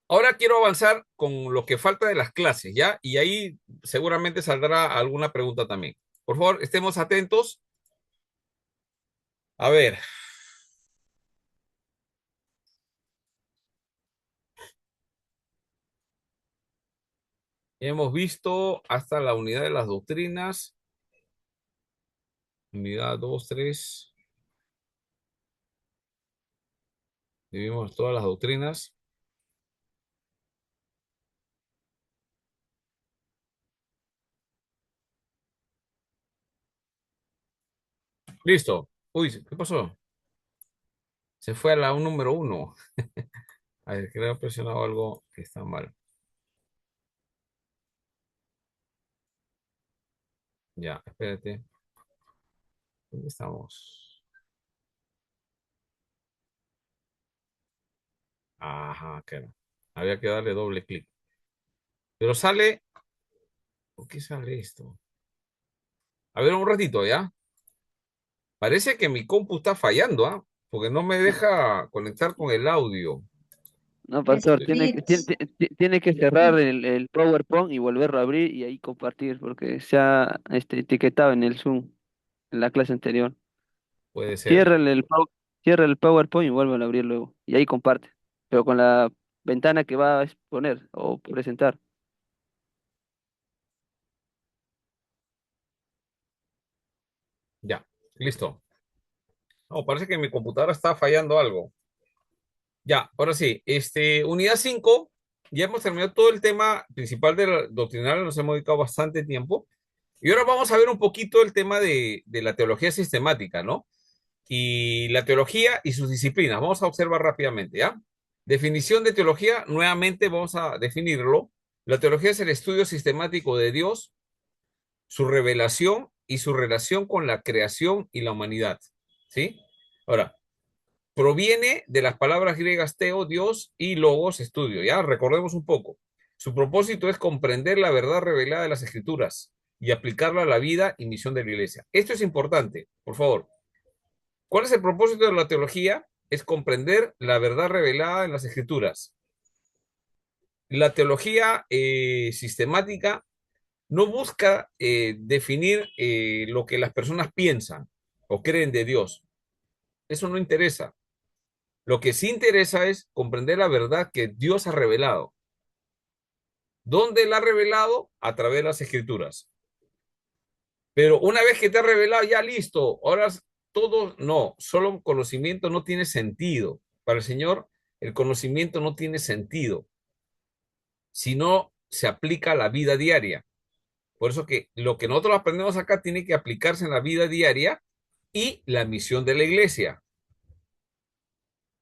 A: Ahora quiero avanzar con lo que falta de las clases, ¿ya? Y ahí seguramente saldrá alguna pregunta también. Por favor, estemos atentos. A ver, hemos visto hasta la unidad de las doctrinas. Unidad 2, 3. Vivimos todas las doctrinas. Listo. Uy, ¿qué pasó? Se fue a la número 1. A ver, creo que he presionado algo que está mal. Ya, espérate. ¿Dónde estamos? Ajá, claro. Había que darle doble clic. Pero sale. ¿Por qué sale esto? A ver, un ratito, ¿ya? Parece que mi compu está fallando, ¿ah? Porque no me deja conectar con el audio.
E: No,
F: Es
E: pastor,
F: glitch.
E: tiene que cerrar el PowerPoint y volverlo a abrir y ahí compartir, porque se ha etiquetado en el Zoom, en la clase anterior.
A: Puede ser.
E: Cierra cierra el PowerPoint y vuelve a abrir luego. Y ahí comparte. Pero con la ventana que va a exponer o presentar.
A: Ya, listo. No, parece que mi computadora está fallando algo. Ya, ahora sí. Unidad 5. Ya hemos terminado todo el tema principal de la doctrinal, nos hemos dedicado bastante tiempo. Y ahora vamos a ver un poquito el tema de la teología sistemática, ¿no? Y la teología y sus disciplinas. Vamos a observar rápidamente, ¿ya? Definición de teología, nuevamente vamos a definirlo. La teología es el estudio sistemático de Dios, su revelación y su relación con la creación y la humanidad, ¿sí? Ahora, proviene de las palabras griegas teo, Dios, y logos, estudio, ¿ya? Recordemos un poco. Su propósito es comprender la verdad revelada de las Escrituras y aplicarla a la vida y misión de la iglesia. Esto es importante, por favor. ¿Cuál es el propósito de la teología? Es comprender la verdad revelada en las Escrituras. La teología sistemática no busca definir lo que las personas piensan o creen de Dios. Eso no interesa. Lo que sí interesa es comprender la verdad que Dios ha revelado. ¿Dónde la ha revelado? A través de las Escrituras. Pero una vez que te ha revelado, ya listo. Ahora todo, no, solo conocimiento no tiene sentido. Para el Señor, el conocimiento no tiene sentido si no se aplica a la vida diaria. Por eso que lo que nosotros aprendemos acá tiene que aplicarse en la vida diaria y la misión de la iglesia.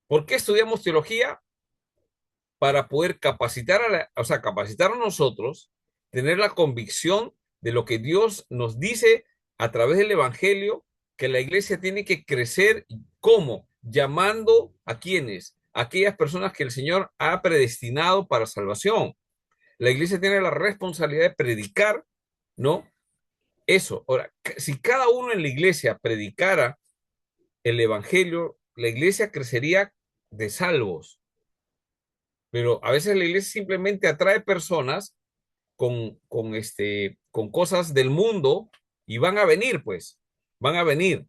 A: ¿Por qué estudiamos teología? Para poder capacitar capacitar a nosotros, tener la convicción de lo que Dios nos dice a través del Evangelio, que la iglesia tiene que crecer. ¿Cómo? Llamando a quienes, a aquellas personas que el Señor ha predestinado para salvación. La iglesia tiene la responsabilidad de predicar, ¿no? Eso. Ahora, si cada uno en la iglesia predicara el Evangelio, la iglesia crecería de salvos. Pero a veces la iglesia simplemente atrae personas con cosas del mundo y van a venir, pues, van a venir,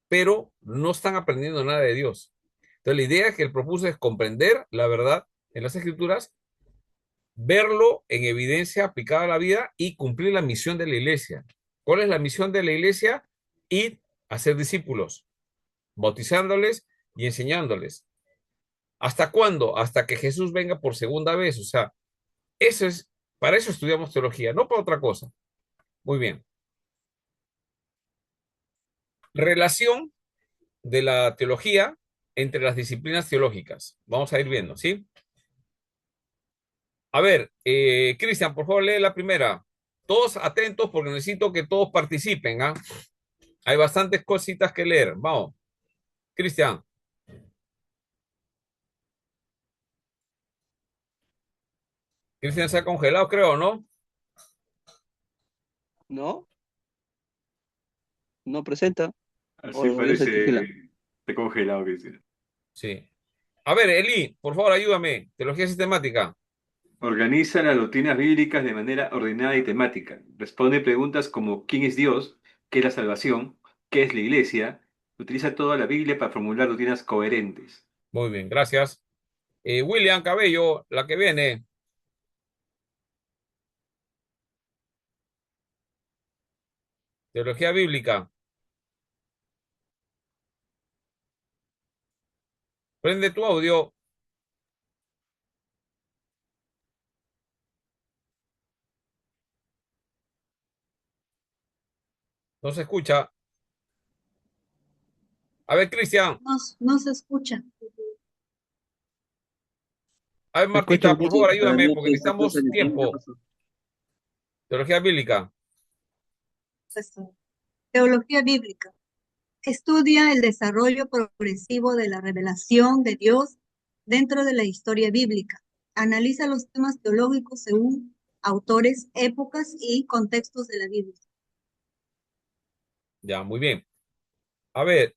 A: pero no están aprendiendo nada de Dios. Entonces, la idea que él propuso es comprender la verdad en las Escrituras, verlo en evidencia aplicada a la vida y cumplir la misión de la iglesia. ¿Cuál es la misión de la iglesia? Ir a ser discípulos, bautizándoles y enseñándoles. ¿Hasta cuándo? Hasta que Jesús venga por segunda vez. O sea, eso es Para eso estudiamos teología, no para otra cosa. Muy bien. Relación de la teología entre las disciplinas teológicas. Vamos a ir viendo, ¿sí? A ver, Cristian, por favor, lee la primera. Todos atentos porque necesito que todos participen, ¿ah? Hay bastantes cositas que leer. Vamos. Cristian. Cristian se ha congelado, creo, ¿no?
E: ¿No? ¿No presenta?
C: Así
E: ¿O ya se congela?
C: parece, te congelado, Cristian.
A: Sí. A ver, Eli, por favor, ayúdame. Teología sistemática.
C: Organiza las doctrinas bíblicas de manera ordenada y temática. Responde preguntas como ¿quién es Dios? ¿Qué es la salvación? ¿Qué es la iglesia? Utiliza toda la Biblia para formular doctrinas coherentes.
A: Muy bien, gracias. William Cabello, la que viene. Teología bíblica. Prende tu audio. No se escucha. A ver, Cristian.
F: No, no se escucha.
A: A ver,
E: Me escucho
A: Martita,
E: un
A: por
E: poco
A: favor,
E: para
A: ayúdame
E: mí
A: porque
E: que esta cosa
A: necesitamos
E: de ¿qué
A: tiempo.
E: pasó?
A: Teología bíblica.
F: Esto. Teología bíblica. Estudia el desarrollo progresivo de la revelación de Dios dentro de la historia bíblica. Analiza los temas teológicos según autores, épocas y contextos de la Biblia.
A: Ya, muy bien. A ver,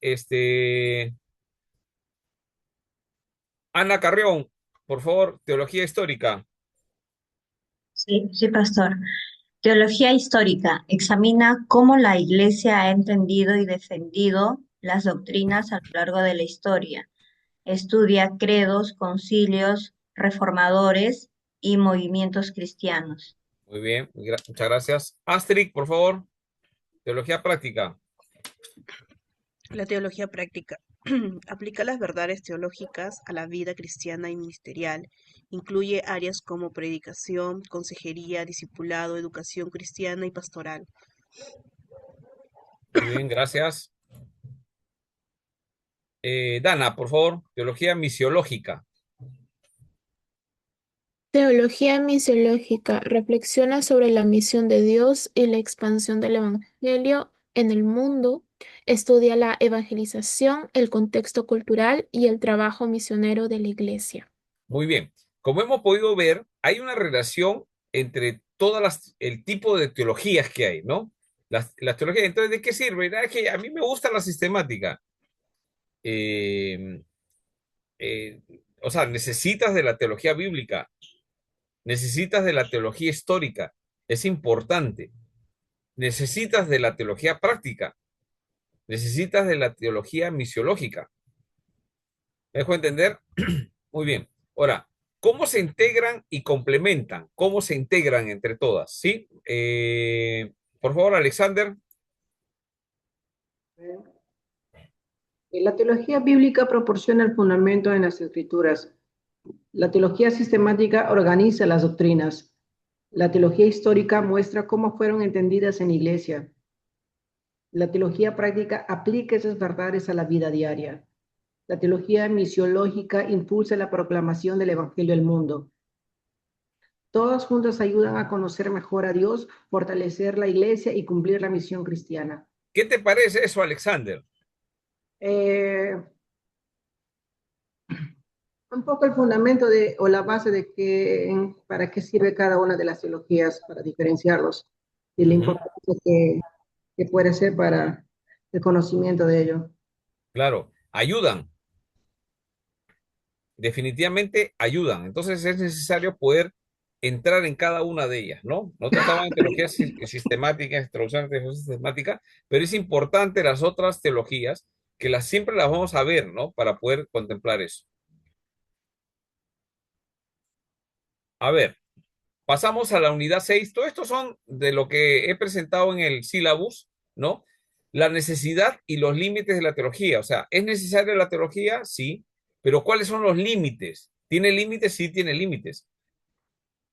A: Ana Carrión, por favor, teología histórica.
H: Sí, sí, pastor. Teología histórica examina cómo la Iglesia ha entendido y defendido las doctrinas a lo largo de la historia. Estudia credos, concilios, reformadores y movimientos cristianos.
A: Muy bien, muchas gracias. Astrid, por favor, teología práctica.
I: La teología práctica aplica las verdades teológicas a la vida cristiana y ministerial. Incluye áreas como predicación, consejería, discipulado, educación cristiana y pastoral.
A: Muy bien, gracias. Dana, por favor, teología misiológica.
J: Teología misiológica reflexiona sobre la misión de Dios y la expansión del Evangelio en el mundo. Estudia la evangelización, el contexto cultural y el trabajo misionero de la Iglesia.
A: Muy bien. Como hemos podido ver, hay una relación entre el tipo de teologías que hay, ¿no? Las teologías. Entonces, ¿de qué sirve? Es que a mí me gusta la sistemática. Eh, o sea, necesitas de la teología bíblica, necesitas de la teología histórica, es importante. Necesitas de la teología práctica, necesitas de la teología misiológica. ¿Me dejo entender? Muy bien. Ahora, ¿cómo se integran y complementan? ¿Cómo se integran entre todas? ¿Sí? Por favor, Alexander.
K: La teología bíblica proporciona el fundamento en las escrituras. La teología sistemática organiza las doctrinas. La teología histórica muestra cómo fueron entendidas en la iglesia. La teología práctica aplica esas verdades a la vida diaria. La teología misiológica impulsa la proclamación del evangelio al mundo. Todas juntas ayudan a conocer mejor a Dios, fortalecer la iglesia y cumplir la misión cristiana.
A: ¿Qué te parece eso, Alexander?
K: Un poco el fundamento o la base de para qué sirve cada una de las teologías, para diferenciarlos y la importancia que puede ser para el conocimiento de ello.
A: Claro, ayudan. Definitivamente ayudan. Entonces es necesario poder entrar en cada una de ellas, ¿no? Nosotros estamos en teología sistemática, introducción a teología sistemática, pero es importante las otras teologías que siempre las vamos a ver, ¿no? Para poder contemplar eso. A ver, pasamos a la unidad 6. Todo esto son de lo que he presentado en el sílabus, ¿no? La necesidad y los límites de la teología. O sea, ¿es necesaria la teología? Sí, pero ¿cuáles son los límites? ¿Tiene límites? Sí, tiene límites.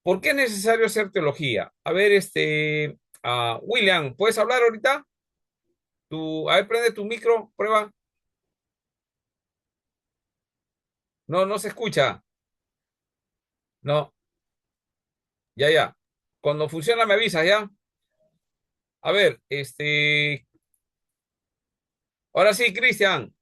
A: ¿Por qué es necesario hacer teología? A ver, William, ¿puedes hablar ahorita? A ver, prende tu micro, prueba. No, no se escucha. No, ya, ya. Cuando funciona me avisas, ¿ya? A ver, ahora sí, Cristian,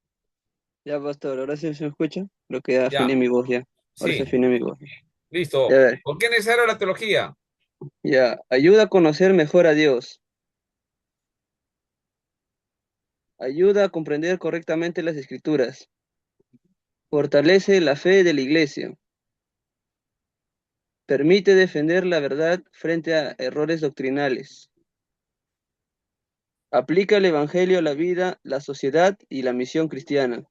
E: Ya, pastor, ahora sí se me escucha. Creo que ya
A: ya,
E: afiné mi voz ya. Ahora se
A: sí,
E: afiné mi voz. Ya,
A: listo.
E: a ver,
A: ¿Por qué es necesario la teología?
E: ya. Ayuda a conocer mejor a Dios. Ayuda a comprender correctamente las escrituras. Fortalece la fe de la iglesia. Permite defender la verdad frente a errores doctrinales. Aplica el evangelio a la vida, la sociedad y la misión cristiana.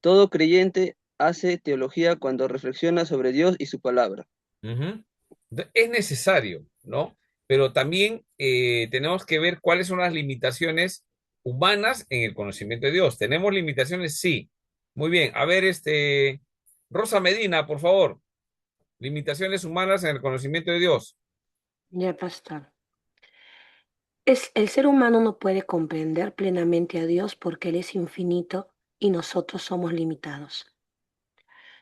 E: Todo creyente hace teología cuando reflexiona sobre Dios y su palabra.
A: Ujú. Es necesario, ¿no? Pero también tenemos que ver cuáles son las limitaciones humanas en el conocimiento de Dios. ¿Tenemos limitaciones? Sí. Muy bien. A ver, Rosa Medina, por favor. Limitaciones humanas en el conocimiento de Dios.
G: Ya, pastor. El ser humano no puede comprender plenamente a Dios porque Él es infinito y nosotros somos limitados.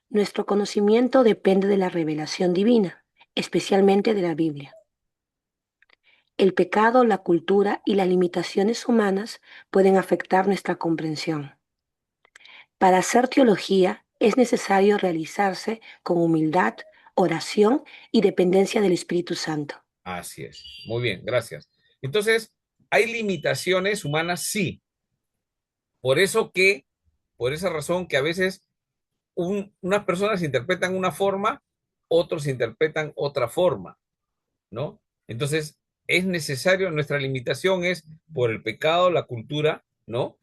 G: Nuestro conocimiento depende de la revelación divina, especialmente de la Biblia. El pecado, la cultura y las limitaciones humanas pueden afectar nuestra comprensión. Para hacer teología es necesario realizarse con humildad, oración y dependencia del Espíritu Santo.
A: Así es. Muy bien, gracias. Entonces, ¿hay limitaciones humanas? Sí. Por eso por esa razón que a veces unas personas interpretan una forma, otros interpretan otra forma, ¿no? Entonces, es necesario, nuestra limitación es por el pecado, la cultura, ¿no?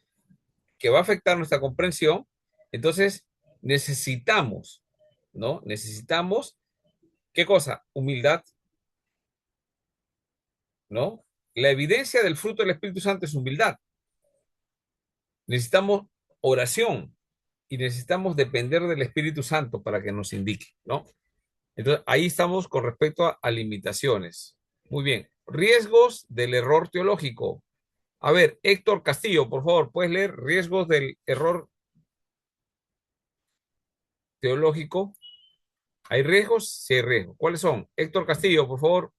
A: Que va a afectar nuestra comprensión. Entonces, necesitamos, ¿no? Necesitamos, ¿qué cosa? Humildad, ¿no? La evidencia del fruto del Espíritu Santo es humildad. Necesitamos oración y necesitamos depender del Espíritu Santo para que nos indique, ¿no? Entonces, ahí estamos con respecto a limitaciones. Muy bien. Riesgos del error teológico. A ver, Héctor Castillo, por favor, ¿puedes leer riesgos del error teológico? ¿Hay riesgos? Sí hay riesgos. ¿Cuáles son? Héctor Castillo, por favor.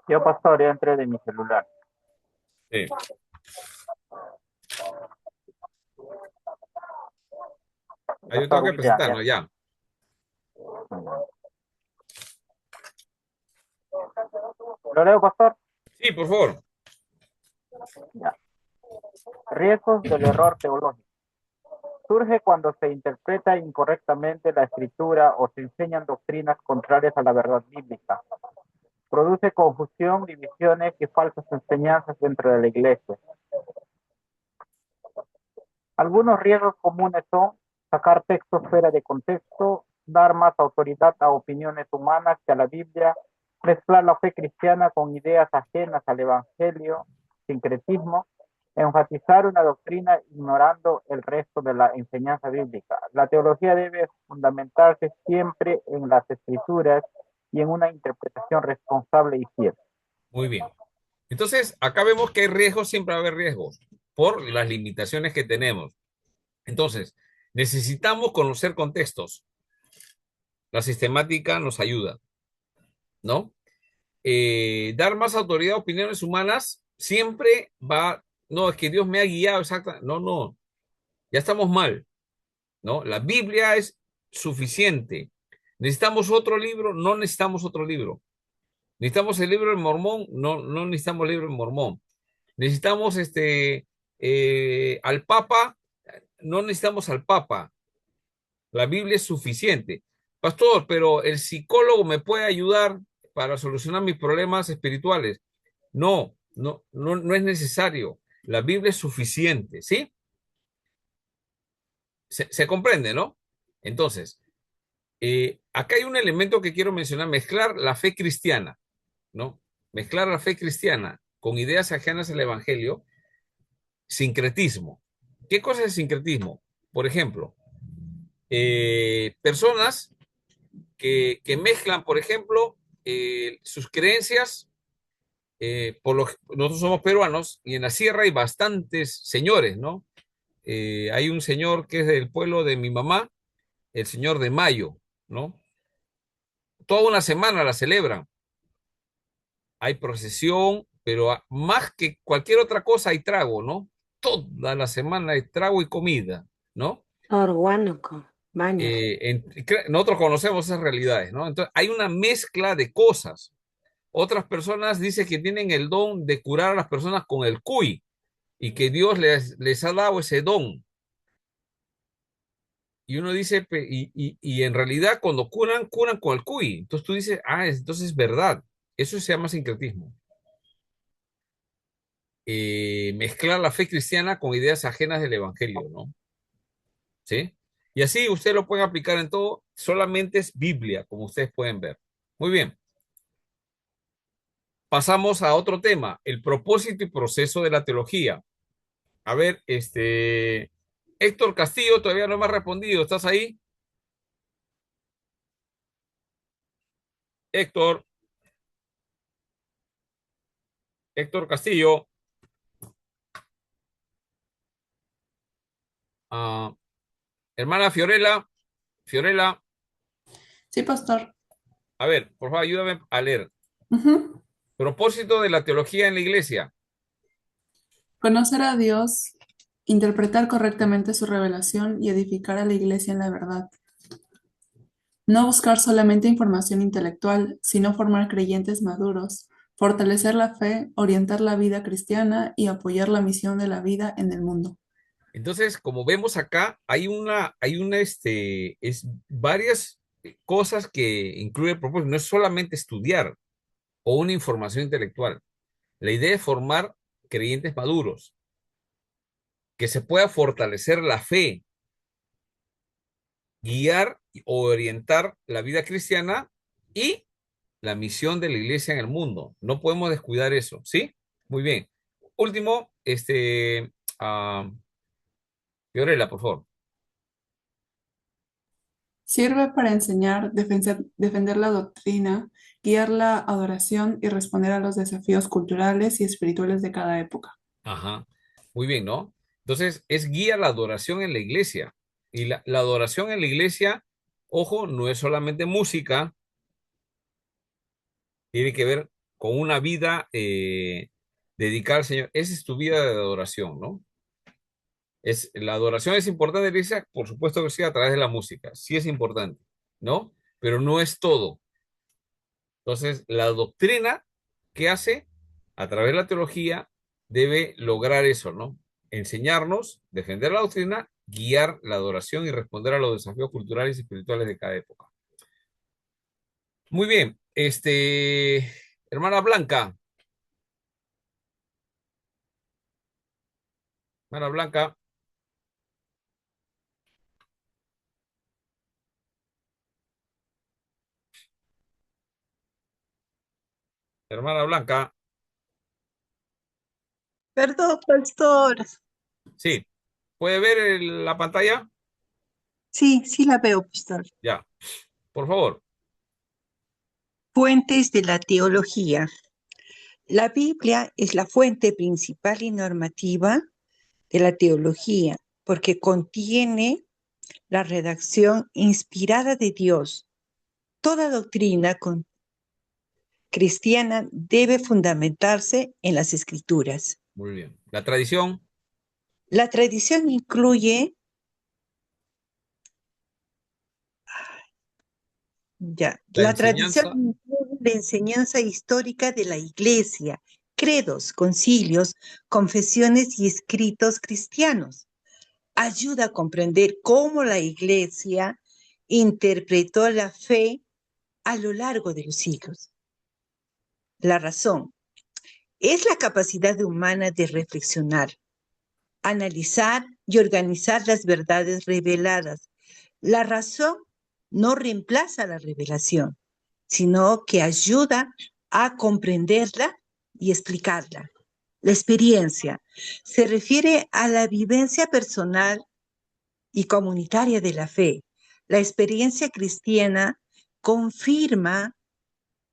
L: Yo, pastor, ya entré de mi celular.
A: Sí. Ahí yo tengo que
L: Pastor, ya.
A: presentarnos, ya.
L: ¿Lo leo, pastor?
A: Sí, por favor.
L: Ya. Riesgos del error teológico. Surge cuando se interpreta incorrectamente la escritura o se enseñan doctrinas contrarias a la verdad bíblica. Produce confusión, divisiones y falsas enseñanzas dentro de la iglesia. Algunos riesgos comunes son sacar textos fuera de contexto, dar más autoridad a opiniones humanas que a la Biblia, mezclar la fe cristiana con ideas ajenas al Evangelio, sincretismo, enfatizar una doctrina ignorando el resto de la enseñanza bíblica. La teología debe fundamentarse siempre en las escrituras y en una interpretación responsable y fiel.
A: Muy bien. Entonces, acá vemos que hay riesgos, siempre va a haber riesgos por las limitaciones que tenemos. Entonces, necesitamos conocer contextos. La sistemática nos ayuda, ¿no? Dar más autoridad a opiniones humanas siempre va, no, es que Dios me ha guiado, exacta, no, no, ya estamos mal, ¿no? La Biblia es suficiente. ¿Necesitamos otro libro? No necesitamos otro libro. ¿Necesitamos el libro del Mormón? No, no necesitamos el libro del Mormón. ¿Necesitamos al Papa? No necesitamos al Papa. La Biblia es suficiente. Pastor, pero el psicólogo me puede ayudar para solucionar mis problemas espirituales. No, no, no, no es necesario. La Biblia es suficiente, ¿sí? Se comprende, ¿no? Entonces, acá hay un elemento que quiero mencionar, mezclar la fe cristiana, ¿no? Mezclar la fe cristiana con ideas ajenas al Evangelio, sincretismo. ¿Qué cosa es sincretismo? Por ejemplo, personas que mezclan, por ejemplo, sus creencias. Nosotros somos peruanos y en la sierra hay bastantes señores, ¿no? Hay un señor que es del pueblo de mi mamá, el señor de Mayo, ¿no? Toda una semana la celebran. Hay procesión, pero más que cualquier otra cosa hay trago, ¿no? Toda la semana hay trago y comida, ¿no?
G: Orguánuco, baños.
A: Nosotros conocemos esas realidades, ¿no? Entonces hay una mezcla de cosas. Otras personas dicen que tienen el don de curar a las personas con el cuy y que Dios les ha dado ese don. Y uno dice, y en realidad cuando curan con el cuy. Entonces tú dices, entonces es verdad. Eso se llama sincretismo. Mezclar la fe cristiana con ideas ajenas del evangelio, ¿no? ¿Sí? Y así ustedes lo pueden aplicar en todo, solamente es Biblia, como ustedes pueden ver. Muy bien. Pasamos a otro tema, el propósito y proceso de la teología. A ver, Héctor Castillo todavía no me ha respondido. ¿Estás ahí? Héctor Castillo. Ah, hermana Fiorella,
M: Sí, pastor.
A: a ver, por favor, ayúdame a leer.
M: Ujú.
A: Propósito de la teología en la iglesia.
M: Conocer a Dios, interpretar correctamente su revelación y edificar a la iglesia en la verdad. No buscar solamente información intelectual, sino formar creyentes maduros, fortalecer la fe, orientar la vida cristiana y apoyar la misión de la vida en el mundo.
A: Entonces, como vemos acá, es varias cosas que incluye el propósito. No es solamente estudiar o una información intelectual. La idea es formar creyentes maduros, que se pueda fortalecer la fe, guiar o orientar la vida cristiana y la misión de la iglesia en el mundo. No podemos descuidar eso, ¿sí? Muy bien. Último, Fiorella, por favor.
M: Sirve para enseñar, defender la doctrina, guiar la adoración y responder a los desafíos culturales y espirituales de cada época.
A: Ajá. Muy bien, ¿no? Entonces, es guía la adoración en la iglesia. Y la adoración en la iglesia, ojo, no es solamente música, tiene que ver con una vida dedicada al Señor. Esa es tu vida de adoración, ¿no? La adoración es importante en la iglesia, por supuesto que sí, a través de la música. Sí es importante, ¿no? Pero no es todo. Entonces, la doctrina que hace a través de la teología debe lograr eso, ¿no? Enseñarnos, defender la doctrina, guiar la adoración y responder a los desafíos culturales y espirituales de cada época. Muy bien, hermana Blanca. Hermana Blanca, hermana Blanca,
B: Perdón, pastor.
A: sí. ¿Puede ver la pantalla?
B: Sí, sí la veo, pastor.
A: Ya, por favor.
B: Fuentes de la teología. La Biblia es la fuente principal y normativa de la teología porque contiene la redacción inspirada de Dios. Toda doctrina cristiana debe fundamentarse en las escrituras.
A: Muy bien. La tradición.
B: La tradición incluye la tradición
A: enseñanza.
B: incluye la enseñanza histórica de la Iglesia, credos, concilios, confesiones y escritos cristianos. Ayuda a comprender cómo la Iglesia interpretó la fe a lo largo de los siglos. La razón es la capacidad humana de reflexionar, analizar y organizar las verdades reveladas. La razón no reemplaza la revelación, sino que ayuda a comprenderla y explicarla. La experiencia se refiere a la vivencia personal y comunitaria de la fe. La experiencia cristiana confirma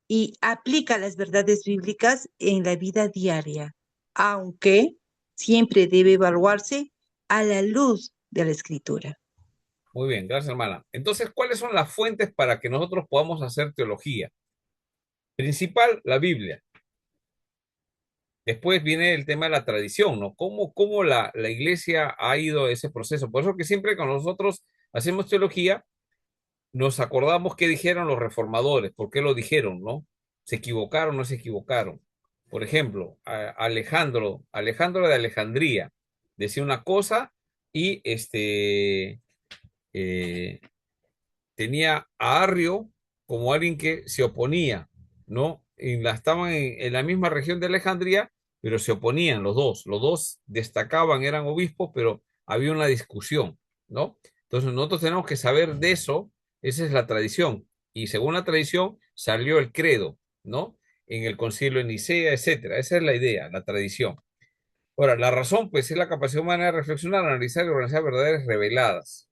B: y aplica las verdades bíblicas en la vida diaria, aunque siempre debe evaluarse a la luz de la Escritura.
A: Muy bien, gracias, hermana. Entonces, ¿cuáles son las fuentes para que nosotros podamos hacer teología? Principal, la Biblia. Después viene el tema de la tradición, ¿no? ¿Cómo la iglesia ha ido a ese proceso? Por eso que siempre cuando nosotros hacemos teología, nos acordamos qué dijeron los reformadores, por qué lo dijeron, ¿no? ¿Se equivocaron o no se equivocaron? Por ejemplo, Alejandro de Alejandría decía una cosa y eh, tenía a Arrio como alguien que se oponía, ¿no? Estaban en la misma región de Alejandría, pero se oponían los dos destacaban, eran obispos, pero había una discusión, ¿no? Entonces nosotros tenemos que saber de eso, esa es la tradición, y según la tradición salió el credo, ¿no? En el concilio de Nicea, etcétera. Esa es la idea, la tradición. Ahora, la razón, pues, es la capacidad humana de reflexionar, analizar y organizar verdades reveladas,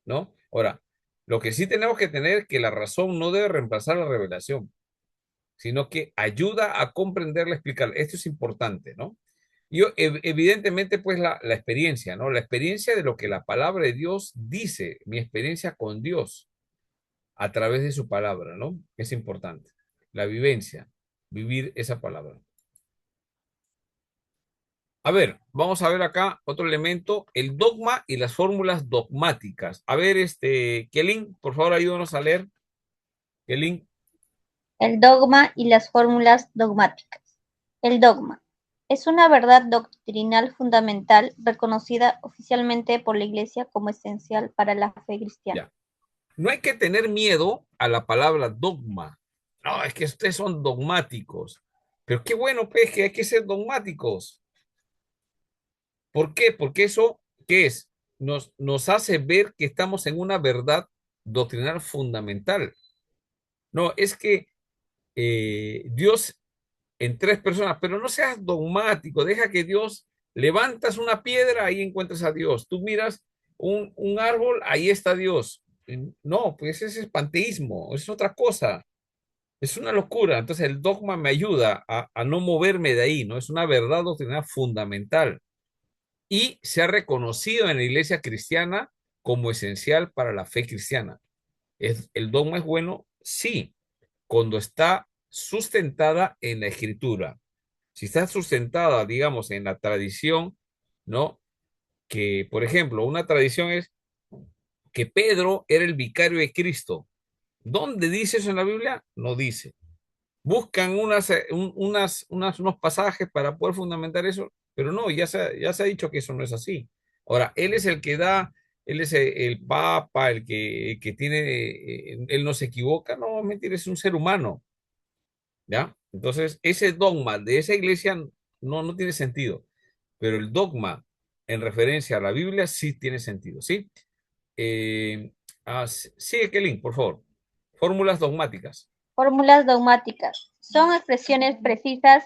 A: ¿no? Ahora, lo que sí tenemos que tener es que la razón no debe reemplazar la revelación, sino que ayuda a comprenderla, explicarla. Esto es importante, ¿no? Evidentemente, pues, la experiencia, ¿no? La experiencia de lo que la palabra de Dios dice, mi experiencia con Dios a través de su palabra, ¿no? Es importante. La vivencia, vivir esa palabra. A ver, vamos a ver acá otro elemento, el dogma y las fórmulas dogmáticas. A ver, Kelin, por favor, ayúdanos a leer. Kelin.
D: El dogma y las fórmulas dogmáticas. El dogma es una verdad doctrinal fundamental reconocida oficialmente por la Iglesia como esencial para la fe cristiana.
A: Ya. No hay que tener miedo a la palabra dogma. No, es que ustedes son dogmáticos. Pero qué bueno, pues, que hay que ser dogmáticos. ¿Por qué? Porque eso, ¿qué es? Nos hace ver que estamos en una verdad doctrinal fundamental. No, es que Dios en tres personas, pero no seas dogmático, deja que Dios, levantas una piedra, ahí encuentras a Dios. Tú miras un árbol, ahí está Dios. No, pues ese es panteísmo, es otra cosa. Es una locura. Entonces el dogma me ayuda a no moverme de ahí, ¿no? Es una verdad doctrinal fundamental. Y se ha reconocido en la iglesia cristiana como esencial para la fe cristiana. ¿El dogma es bueno? Sí, cuando está sustentada en la escritura. Si está sustentada, digamos, en la tradición, ¿no? Que, por ejemplo, una tradición es que Pedro era el vicario de Cristo. ¿Dónde dice eso en la Biblia? No dice. Buscan unos pasajes para poder fundamentar eso, pero no, ya se ha dicho que eso no es así. Ahora, él es el que da, él es el papa, el que tiene, él no se equivoca, no, mentira, es un ser humano, ¿ya? Entonces, ese dogma de esa iglesia no tiene sentido, pero el dogma en referencia a la Biblia sí tiene sentido, ¿sí? Sigue, Kelly, por favor. Fórmulas dogmáticas.
D: Fórmulas dogmáticas son expresiones precisas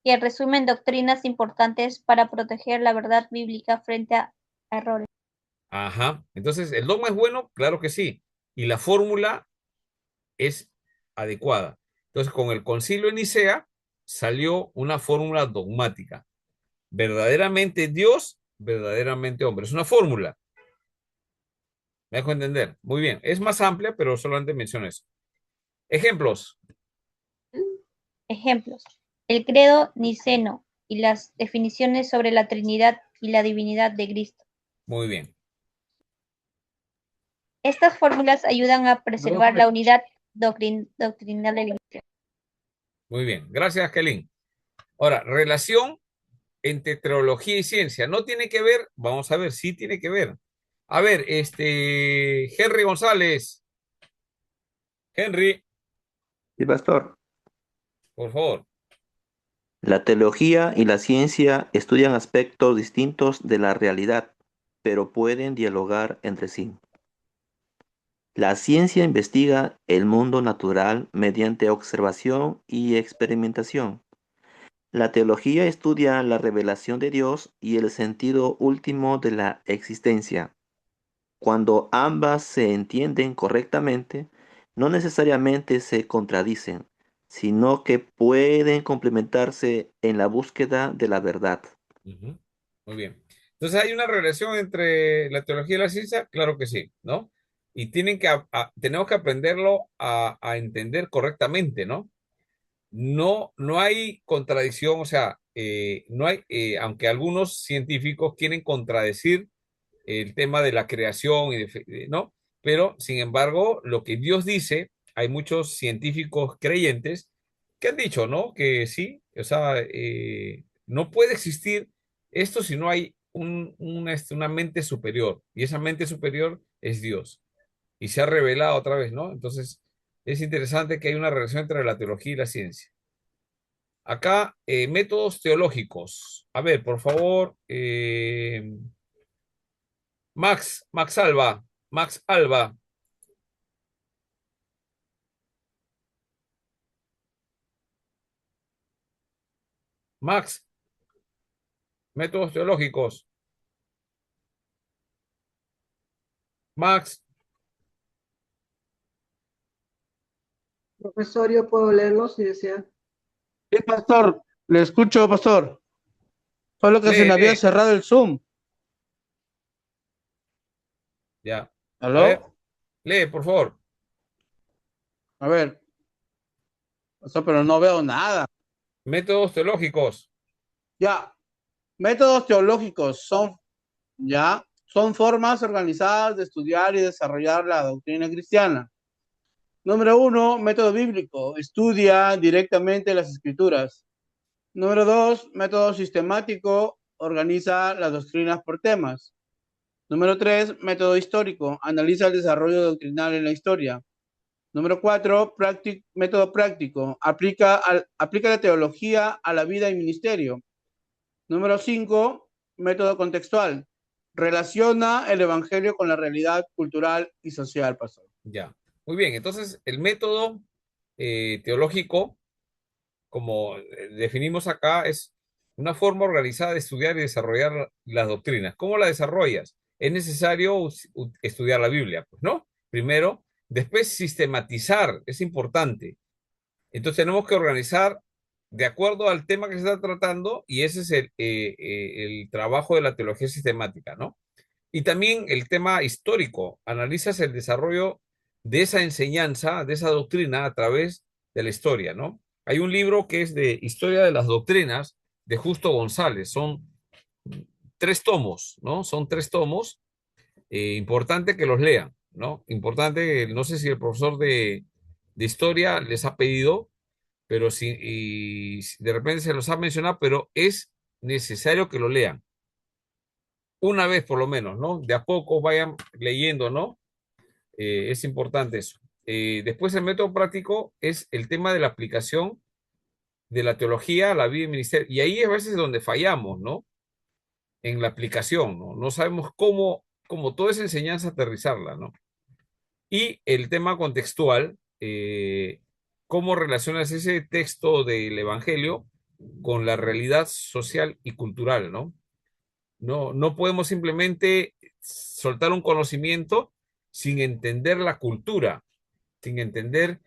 D: que resumen doctrinas importantes para proteger la verdad bíblica frente a errores.
A: Ajá. Entonces, ¿el dogma es bueno? Claro que sí. Y la fórmula es adecuada. Entonces, con el concilio de Nicea salió una fórmula dogmática. Verdaderamente Dios, verdaderamente hombre. Es una fórmula. ¿Me dejo entender? Muy bien. Es más amplia, pero solamente menciono eso. Ejemplos.
D: Ejemplos. El credo niceno y las definiciones sobre la Trinidad y la divinidad de Cristo.
A: Muy bien.
D: Estas fórmulas ayudan a preservar la unidad doctrinal de la Iglesia.
A: Muy bien. Gracias, Kelly. Ahora, relación entre teología y ciencia. ¿No tiene que ver? Vamos a ver, sí tiene que ver. A ver, Henry González. Henry,
N: Sí, pastor.
A: por favor.
N: La teología y la ciencia estudian aspectos distintos de la realidad, pero pueden dialogar entre sí. La ciencia investiga el mundo natural mediante observación y experimentación. La teología estudia la revelación de Dios y el sentido último de la existencia. Cuando ambas se entienden correctamente, no necesariamente se contradicen, sino que pueden complementarse en la búsqueda de la verdad.
A: Ujú. Muy bien. Entonces, ¿hay una relación entre la teología y la ciencia? Claro que sí, ¿no? Y tenemos que aprenderlo a entender correctamente, ¿no? No hay contradicción, o sea, no hay, aunque algunos científicos quieren contradecir el tema de la creación, ¿no? Pero, sin embargo, lo que Dios dice, hay muchos científicos creyentes que han dicho, ¿no? Que sí, o sea, no puede existir esto si no hay una mente superior, y esa mente superior es Dios, y se ha revelado otra vez, ¿no? Entonces, es interesante que hay una relación entre la teología y la ciencia. Acá, métodos teológicos. A ver, por favor, Max Alba, Max Alba, Max, métodos teológicos. Max,
K: Profesor, yo puedo leerlo si desea.
O: Sí, pastor, le escucho, pastor. Solo que se
A: lee,
O: me había
A: lee.
O: cerrado el Zoom.
A: Ya. A ver,
O: ¿Aló?
A: lee, por favor.
O: A ver, pastor, pero no veo nada.
A: Métodos teológicos.
O: Ya, métodos teológicos son formas organizadas de estudiar y desarrollar la doctrina cristiana. Número 1, método bíblico, estudia directamente las escrituras. Número 2, método sistemático, organiza las doctrinas por temas. Número 3, método histórico, analiza el desarrollo doctrinal en la historia. Número 4, método práctico, aplica la teología a la vida y ministerio. Número 5, método contextual, relaciona el evangelio con la realidad cultural y social, pastor.
A: Ya. Muy bien, entonces el método teológico, como definimos acá, es una forma organizada de estudiar y desarrollar las doctrinas. ¿Cómo la desarrollas? Es necesario estudiar la Biblia, pues, ¿no? Primero, después sistematizar, es importante. Entonces tenemos que organizar de acuerdo al tema que se está tratando, y ese es el trabajo de la teología sistemática, ¿no? Y también el tema histórico, analizas el desarrollo de esa enseñanza, de esa doctrina a través de la historia, ¿no? Hay un libro que es de Historia de las Doctrinas de Justo González, son 3 tomos, ¿no? Son 3 tomos, importante que los lean, ¿no? Importante, no sé si el profesor de historia les ha pedido, pero si de repente se los ha mencionado, pero es necesario que lo lean una vez por lo menos, ¿no? De a poco vayan leyendo, ¿no? Es importante eso. Después el método práctico es el tema de la aplicación de la teología a la vida y ministerio. Y ahí es a veces donde fallamos, ¿no? En la aplicación, ¿no? No sabemos cómo toda esa enseñanza aterrizarla, ¿no? Y el tema contextual, cómo relacionas ese texto del Evangelio con la realidad social y cultural, ¿no? No podemos simplemente soltar un conocimiento sin entender la cultura, sin entender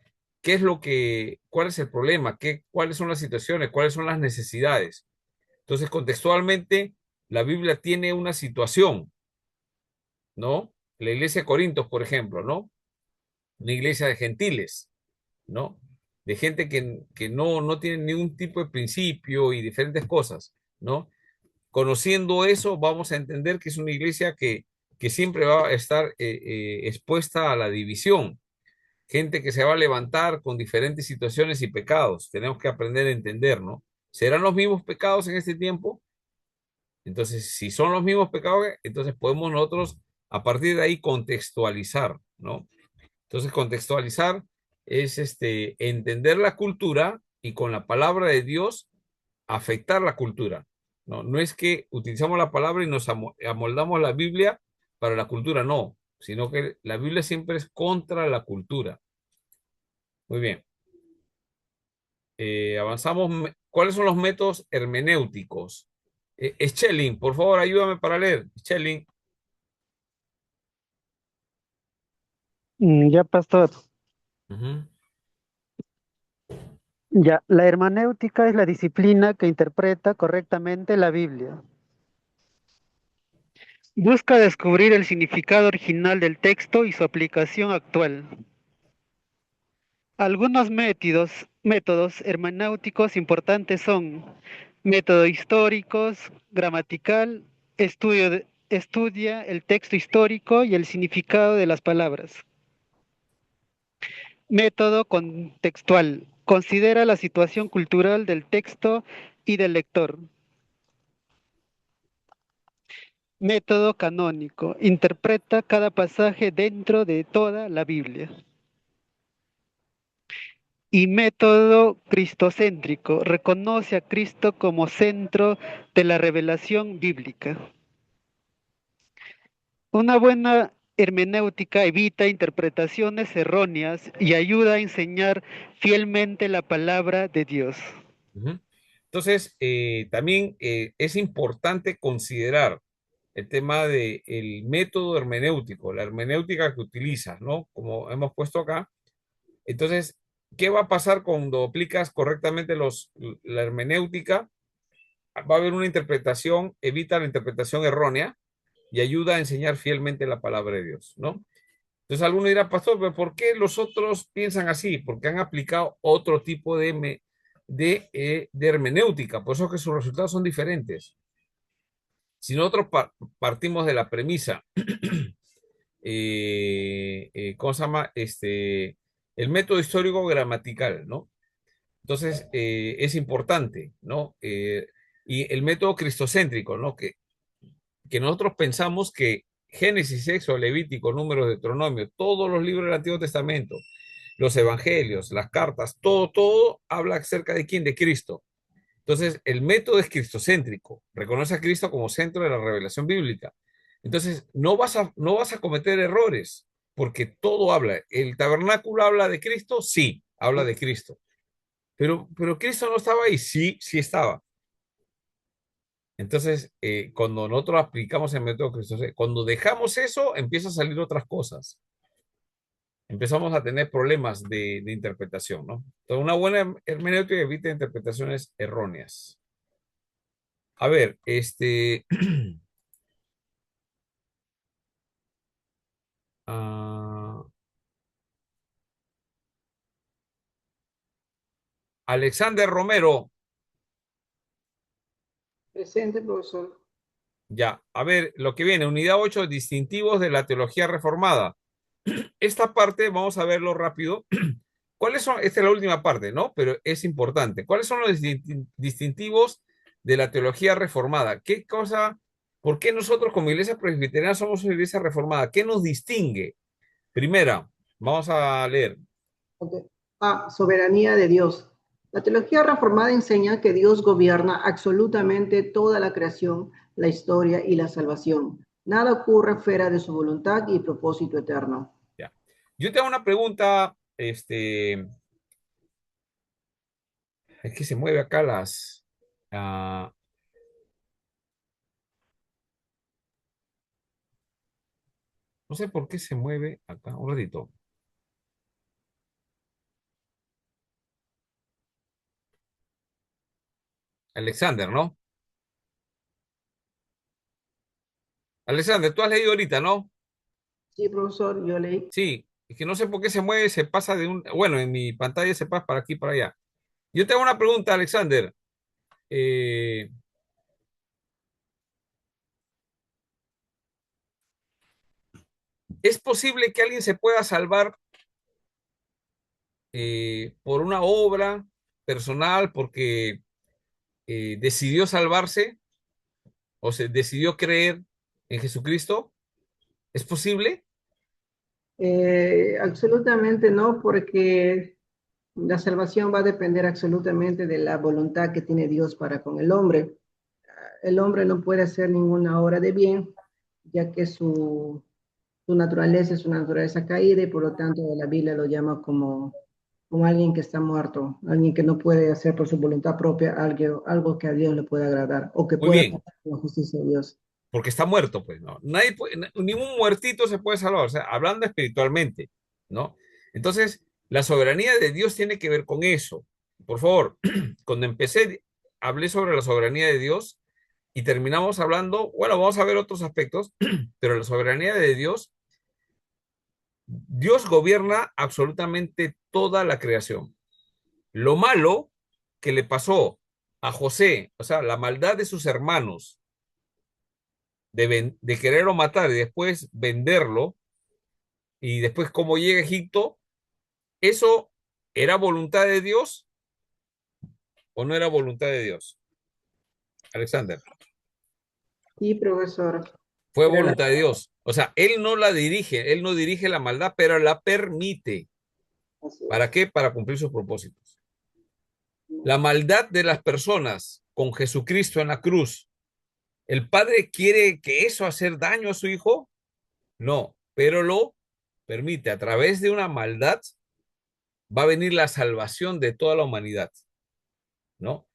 A: cuál es el problema, cuáles son las situaciones, cuáles son las necesidades. Entonces, contextualmente, la Biblia tiene una situación, ¿no? La iglesia de Corintios, por ejemplo, ¿no? Una iglesia de gentiles, ¿no? De gente que no tiene ningún tipo de principio y diferentes cosas, ¿no? Conociendo eso, vamos a entender que es una iglesia que siempre va a estar expuesta a la división. Gente que se va a levantar con diferentes situaciones y pecados. Tenemos que aprender a entender, ¿no? ¿Serán los mismos pecados en este tiempo? Entonces, si son los mismos pecados, entonces podemos nosotros a partir de ahí contextualizar, ¿no? Entonces, contextualizar es entender la cultura y con la palabra de Dios afectar la cultura. No es que utilizamos la palabra y nos amoldamos la Biblia para la cultura, no, sino que la Biblia siempre es contra la cultura. Muy bien. Avanzamos ¿Cuáles son los métodos hermenéuticos? Schelling, por favor, ayúdame para leer. Schelling.
P: Ya, pastor.
A: Ujú.
P: Ya, la hermenéutica es la disciplina que interpreta correctamente la Biblia. Busca descubrir el significado original del texto y su aplicación actual. Algunos métodos hermenéuticos importantes son método históricos, gramatical, estudia el texto histórico y el significado de las palabras. Método contextual, considera la situación cultural del texto y del lector. Método canónico, interpreta cada pasaje dentro de toda la Biblia. Y método cristocéntrico, reconoce a Cristo como centro de la revelación bíblica. Una buena hermenéutica evita interpretaciones erróneas y ayuda a enseñar fielmente la palabra de Dios.
A: Ujú. Entonces, también es importante considerar el tema del método hermenéutico, la hermenéutica que utilizas, ¿no? Como hemos puesto acá. Entonces, ¿qué va a pasar cuando aplicas correctamente la hermenéutica? Va a haber una interpretación, evita la interpretación errónea y ayuda a enseñar fielmente la palabra de Dios, ¿no? Entonces, alguno dirá, pastor, ¿pero por qué los otros piensan así? Porque han aplicado otro tipo de hermenéutica, por eso es que sus resultados son diferentes. Si nosotros partimos de la premisa, ¿cómo se llama? El método histórico gramatical, ¿no? Entonces, es importante, ¿no? Y el método cristocéntrico, ¿no? Que nosotros pensamos que Génesis, Éxodo, Levítico, Números, Deuteronomio, todos los libros del Antiguo Testamento, los evangelios, las cartas, todo habla acerca de quién, de Cristo. Entonces, el método es cristocéntrico, reconoce a Cristo como centro de la revelación bíblica. Entonces, no vas a cometer errores, porque todo habla. ¿El tabernáculo habla de Cristo? Sí, habla de Cristo. Pero Cristo no estaba ahí, sí, sí estaba. Entonces, cuando nosotros aplicamos el método cristocéntrico, cuando dejamos eso, empiezan a salir otras cosas. Empezamos a tener problemas de interpretación, ¿no? Entonces, una buena hermenéutica evita interpretaciones erróneas. A ver, Alexander Romero,
K: Presente, profesor.
A: ya. A ver, lo que viene, unidad 8, distintivos de la teología reformada. Esta parte, vamos a verlo rápido. ¿Cuáles son? Esta es la última parte, ¿no? Pero es importante. ¿Cuáles son los distintivos de la teología reformada? ¿Qué cosa? ¿Por qué nosotros como iglesia presbiteriana somos una iglesia reformada? ¿Qué nos distingue? Primera, vamos a leer.
K: Ok. Soberanía de Dios. La teología reformada enseña que Dios gobierna absolutamente toda la creación, la historia y la salvación. Nada ocurre fuera de su voluntad y propósito eterno.
A: Ya. Yo te hago una pregunta, es que se mueve acá ah, no sé por qué se mueve acá, un ratito. Alexander, ¿no? Alexander, tú has leído ahorita, ¿no?
K: Sí, profesor, yo leí.
A: Sí, es que no sé por qué se mueve, se pasa bueno, en mi pantalla se pasa para aquí y para allá. Yo te hago una pregunta, Alexander. Eh, ¿Es posible que alguien se pueda salvar por una obra personal porque decidió salvarse o se decidió creer en Jesucristo? ¿Es posible?
K: Absolutamente no, porque la salvación va a depender absolutamente de la voluntad que tiene Dios para con el hombre. El hombre no puede hacer ninguna obra de bien, ya que su naturaleza es una naturaleza caída y por lo tanto la Biblia lo llama como como alguien que está muerto, alguien que no puede hacer por su voluntad propia algo que a Dios le pueda agradar o que
A: Muy
K: pueda
A: bien,
K: hacer la justicia de Dios.
A: porque está muerto, pues, ¿no? Ningún muertito se puede salvar, o sea, hablando espiritualmente, ¿no? Entonces, la soberanía de Dios tiene que ver con eso. Por favor, cuando empecé, hablé sobre la soberanía de Dios y terminamos hablando, bueno, vamos a ver otros aspectos, pero la soberanía de Dios, Dios gobierna absolutamente toda la creación. Lo malo que le pasó a José, o sea, la maldad de sus hermanos, de quererlo matar y después venderlo, y después cómo llega a Egipto, ¿eso era voluntad de Dios o no era voluntad de Dios? Alexander,
K: Sí, profesor.
A: fue
K: Era la-
A: voluntad de Dios. O sea, él no la dirige, él no dirige la maldad, pero la permite.
K: así
A: ¿Para
K: es.
A: qué? Para cumplir sus propósitos. La maldad de las personas con Jesucristo en la cruz. ¿El padre quiere que eso hacer daño a su hijo? No, pero lo permite. A través de una maldad va a venir la salvación de toda la humanidad, ¿no?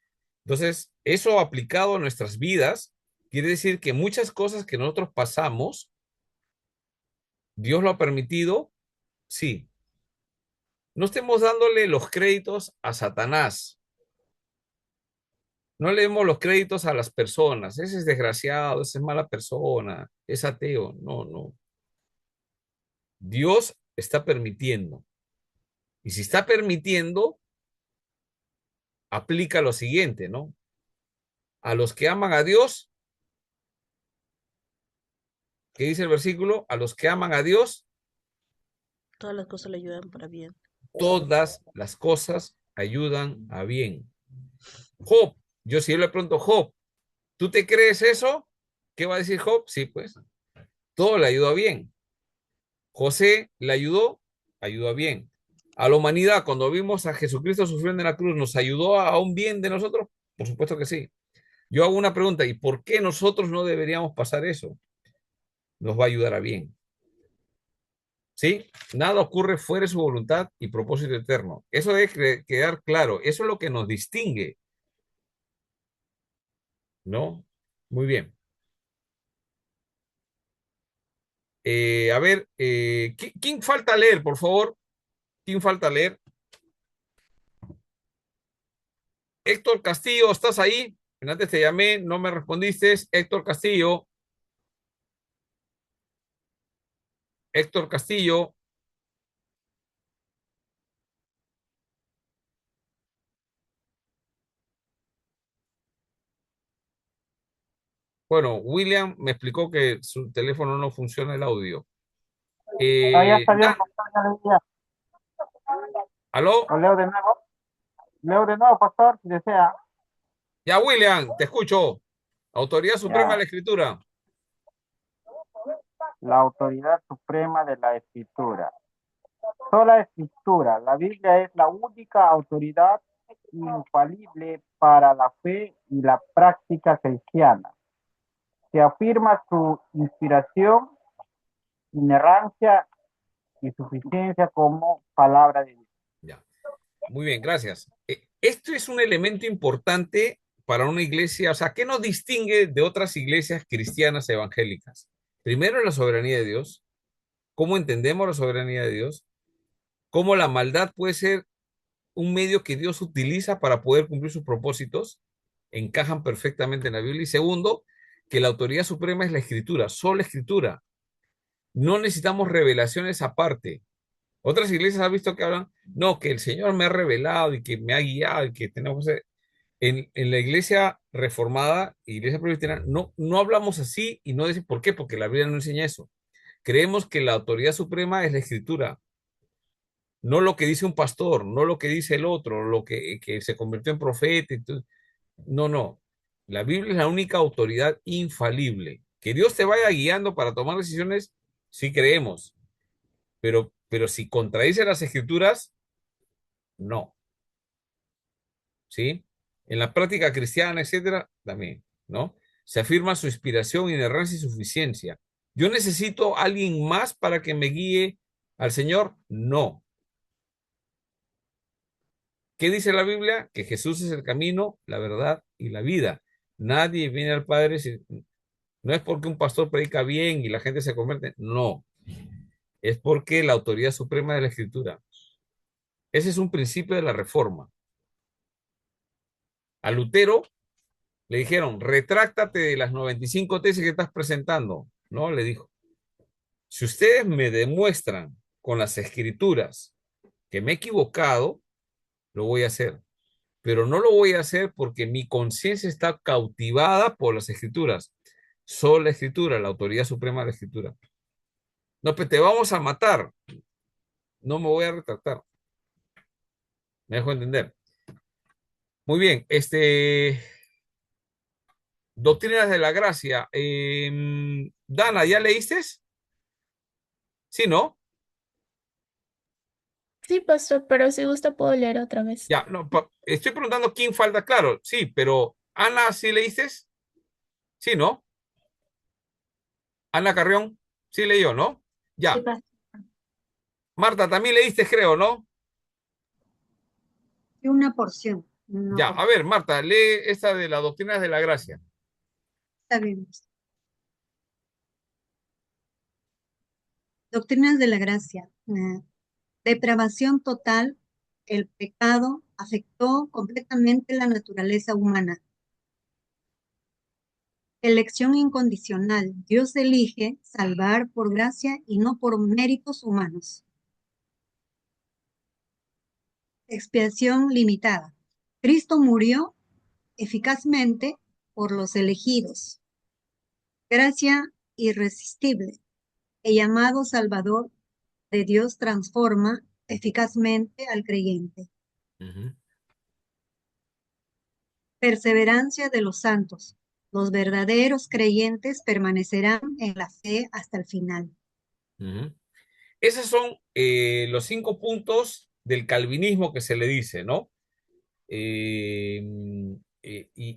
A: Entonces, eso aplicado a nuestras vidas quiere decir que muchas cosas que nosotros pasamos, Dios lo ha permitido, sí. No estemos dándole los créditos a Satanás. No le demos los créditos a las personas. Ese es desgraciado, esa es mala persona, es ateo. No, no. Dios está permitiendo. Y si está permitiendo, aplica lo siguiente, ¿no? A los que aman a Dios, ¿qué dice el versículo? A los que aman a Dios,
I: Todas las cosas le ayudan para bien.
A: todas las cosas ayudan a bien. Job, si yo le pregunto, Job, ¿tú te crees eso? ¿Qué va a decir Job? Sí, pues, todo le ayudó a bien. José le ayudó a bien. A la humanidad, cuando vimos a Jesucristo sufriendo en la cruz, ¿nos ayudó a un bien de nosotros? Por supuesto que sí. Yo hago una pregunta, ¿y por qué nosotros no deberíamos pasar eso? Nos va a ayudar a bien. ¿Sí? Nada ocurre fuera de su voluntad y propósito eterno. Eso debe quedar claro. Eso es lo que nos distingue, ¿no? Muy bien. A ver, ¿quién falta leer, por favor? ¿Quién falta leer? Héctor Castillo, ¿estás ahí? Antes te llamé, no me respondiste. Héctor Castillo. Héctor Castillo. Bueno, William me explicó que su teléfono no funciona el audio.
L: Ya está bien,
A: Dan,
L: pastor, ya leía.
A: ¿aló?
L: Lo leo de nuevo. Leo de nuevo, pastor, si desea.
A: Ya, William, te escucho. Autoridad Suprema de
L: Ya.
A: la Escritura.
L: La autoridad suprema de la Escritura. Sola Escritura. La Biblia es la única autoridad infalible para la fe y la práctica cristiana. Se afirma su inspiración, inerrancia y suficiencia como palabra de Dios.
A: Ya. Muy bien, gracias. Esto es un elemento importante para una iglesia. O sea, ¿qué nos distingue de otras iglesias cristianas evangélicas? Primero, la soberanía de Dios. ¿Cómo entendemos la soberanía de Dios? ¿Cómo la maldad puede ser un medio que Dios utiliza para poder cumplir sus propósitos? Encajan perfectamente en la Biblia. Y segundo, que la autoridad suprema es la escritura, solo escritura. No necesitamos revelaciones aparte. Otras iglesias han visto que hablan, no, que el Señor me ha revelado y que me ha guiado y que tenemos que hacer. En la iglesia reformada, iglesia presbiteriana, no hablamos así y no decimos por qué, porque la Biblia no enseña eso. Creemos que la autoridad suprema es la escritura, no lo que dice un pastor, no lo que dice el otro, que se convirtió en profeta. No, no. La Biblia es la única autoridad infalible. Que Dios te vaya guiando para tomar decisiones, sí creemos, pero si contradice las escrituras, no. ¿Sí? En la práctica cristiana, etcétera, también, ¿no? Se afirma su inspiración, inerrancia y suficiencia. ¿Yo necesito a alguien más para que me guíe al Señor? No. ¿Qué dice la Biblia? Que Jesús es el camino, la verdad y la vida. Nadie viene al Padre si... No es porque un pastor predica bien y la gente se convierte. No, es porque la autoridad suprema de la Escritura. Ese es un principio de la Reforma. A Lutero le dijeron, retráctate de las 95 tesis que estás presentando. No, le dijo, si ustedes me demuestran con las Escrituras que me he equivocado, lo voy a hacer. Pero no lo voy a hacer porque mi conciencia está cautivada por las Escrituras. Solo la Escritura, la autoridad suprema de la Escritura. No, pues te vamos a matar. No me voy a retractar. ¿Me dejo entender? Muy bien, Doctrinas de la Gracia. Dana, ¿ya leíste? Sí, ¿no?
J: Sí, pastor, pero si gusta puedo leer otra vez.
A: Ya, no, estoy preguntando quién falta, claro, sí, pero Ana, ¿sí leíste? Sí, ¿no? Ana Carrión, sí leyó, ¿no?
H: Sí,
A: Ya.
H: pastor.
A: Marta, también leíste, creo, ¿no?
F: Y una porción. Una
A: Ya, a
F: porción.
A: ver, Marta, lee esta de las Doctrinas de la Gracia.
F: Está bien. Doctrinas de la gracia. Depravación total. El pecado afectó completamente la naturaleza humana. Elección incondicional. Dios elige salvar por gracia y no por méritos humanos. Expiación limitada. Cristo murió eficazmente por los elegidos. Gracia irresistible. El llamado Salvador de Dios transforma eficazmente al creyente. Perseverancia de los santos. Los verdaderos creyentes permanecerán en la fe hasta el final.
A: Ujú. Esos son los 5 puntos del calvinismo que se le dice, ¿no? Y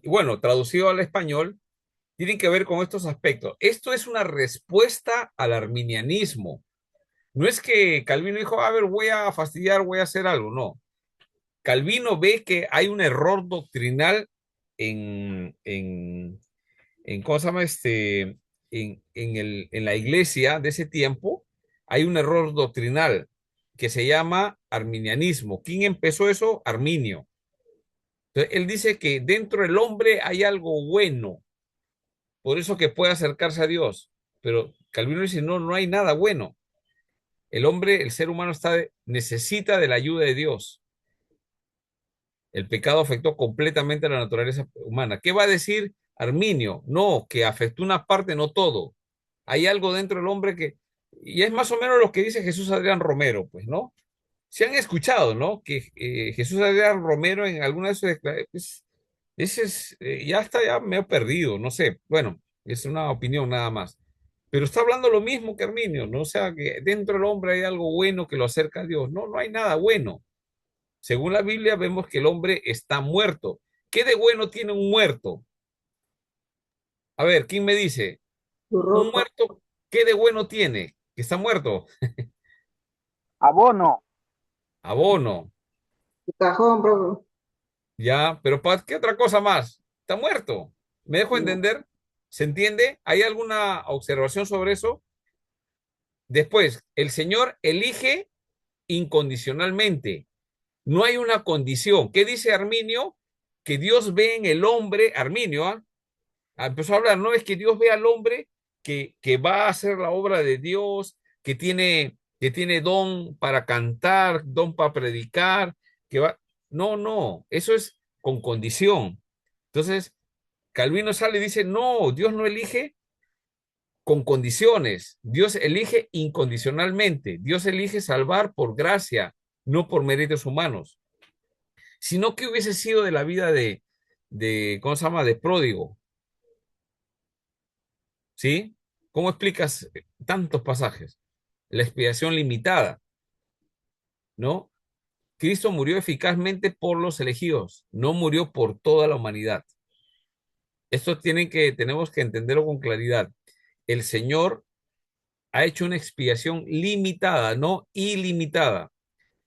A: bueno, traducido al español, tienen que ver con estos aspectos. Esto es una respuesta al arminianismo. No es que Calvino dijo, a ver, voy a fastidiar, voy a hacer algo, no. Calvino ve que hay un error doctrinal en ¿cómo se llama? En la iglesia de ese tiempo, hay un error doctrinal que se llama arminianismo. ¿Quién empezó eso? Arminio. Entonces, él dice que dentro del hombre hay algo bueno, por eso que puede acercarse a Dios. Pero Calvino dice, no, no hay nada bueno. El hombre, el ser humano necesita de la ayuda de Dios. El pecado afectó completamente a la naturaleza humana. ¿Qué va a decir Arminio? No, que afectó una parte, no todo. Hay algo dentro del hombre que, y es más o menos lo que dice Jesús Adrián Romero, pues, ¿no? Se han escuchado, ¿no? Que Jesús Adrián Romero en alguna de sus declaraciones, ese es, ya está ya medio perdido, no sé. Bueno, es una opinión nada más. Pero está hablando lo mismo que Arminio, ¿no? O sea, que dentro del hombre hay algo bueno que lo acerca a Dios. No, no hay nada bueno. Según la Biblia vemos que el hombre está muerto. ¿Qué de bueno tiene un muerto? A ver, ¿quién me dice?
K: Su
A: Un
K: ropa.
A: muerto, ¿qué de bueno tiene? Que está muerto.
L: Abono.
A: Abono.
K: Su cajón, profe.
A: Ya, pero ¿para qué otra cosa más? Está muerto. ¿Me dejo
K: No.
A: entender? ¿Se entiende? ¿Hay alguna observación sobre eso? Después, el Señor elige incondicionalmente. No hay una condición. ¿Qué dice Arminio? Que Dios ve en el hombre, Arminio, empezó a hablar, no es que Dios ve al hombre que va a hacer la obra de Dios, que tiene don para cantar, don para predicar, que va. No, no, eso es con condición. Entonces, Calvino sale y dice, no, Dios no elige con condiciones, Dios elige incondicionalmente, Dios elige salvar por gracia, no por méritos humanos, sino que hubiese sido de la vida ¿cómo se llama? De pródigo, ¿sí? ¿Cómo explicas tantos pasajes? La expiación limitada, ¿no? Cristo murió eficazmente por los elegidos, no murió por toda la humanidad. Esto tenemos que entenderlo con claridad. El Señor ha hecho una expiación limitada, no ilimitada.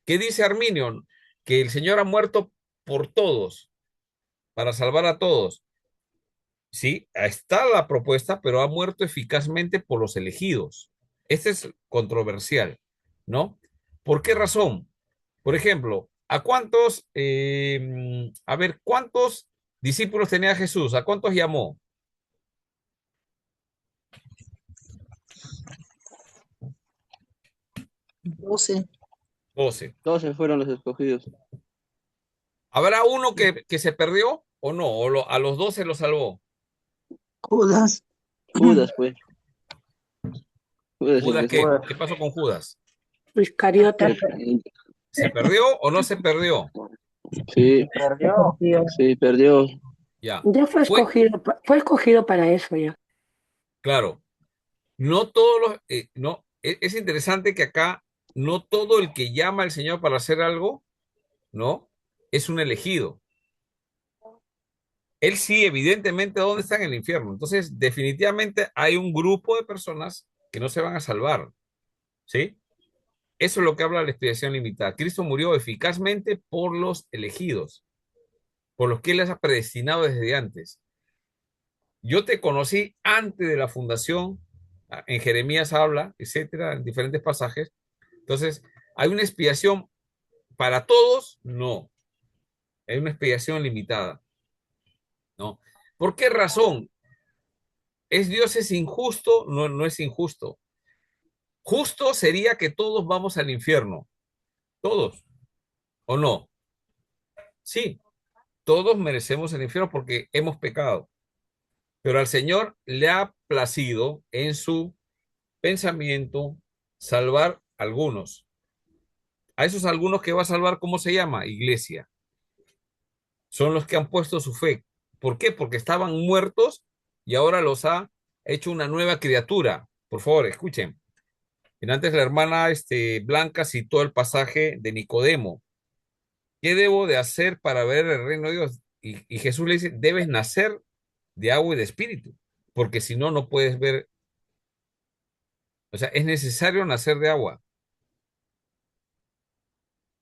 A: ¿Qué dice Arminio? que el Señor ha muerto por todos, para salvar a todos. Sí, está la propuesta, pero ha muerto eficazmente por los elegidos. Este es controversial, ¿no? ¿Por qué razón? Por ejemplo, a ver, ¿cuántos discípulos tenía Jesús? ¿A cuántos llamó?
B: 12.
A: 12.
E: 12 fueron los escogidos.
A: ¿Habrá uno que se perdió o no? ¿A los 12 los salvó?
B: Judas.
E: Judas, pues. Judas el
A: ¿Judas
E: que
A: qué?
E: se-
A: ¿Qué pasó con Judas?
G: Iscariote.
A: ¿Se perdió o no se perdió?
E: Sí,
L: Perdió.
E: sí, perdió.
A: Ya.
G: Ya fue escogido, fue escogido para eso ya.
A: Claro. No todos los, no, es interesante que acá no todo el que llama al Señor para hacer algo, ¿no? Es un elegido. Él sí, evidentemente, ¿dónde está? En el infierno? Entonces, definitivamente hay un grupo de personas que no se van a salvar, ¿sí? Eso es lo que habla la expiación limitada. Cristo murió eficazmente por los elegidos, por los que Él les ha predestinado desde antes. Yo te conocí antes de la fundación, en Jeremías habla, etcétera, en diferentes pasajes. Entonces, ¿hay una expiación para todos? No. Hay una expiación limitada, ¿no? ¿Por qué razón? ¿Es Dios es injusto? No, no es injusto. Justo sería que todos vamos al infierno. Todos. ¿O no? Sí, todos merecemos el infierno porque hemos pecado. Pero al Señor le ha placido en su pensamiento salvar algunos. A esos algunos que va a salvar, ¿cómo se llama? Iglesia. Son los que han puesto su fe. ¿Por qué? Porque estaban muertos y ahora los ha hecho una nueva criatura. Por favor, escuchen. Antes la hermana Blanca citó el pasaje de Nicodemo. ¿Qué debo de hacer para ver el reino de Dios? Y Jesús le dice, debes nacer de agua y de espíritu, porque si no, no puedes ver. O sea, es necesario nacer de agua.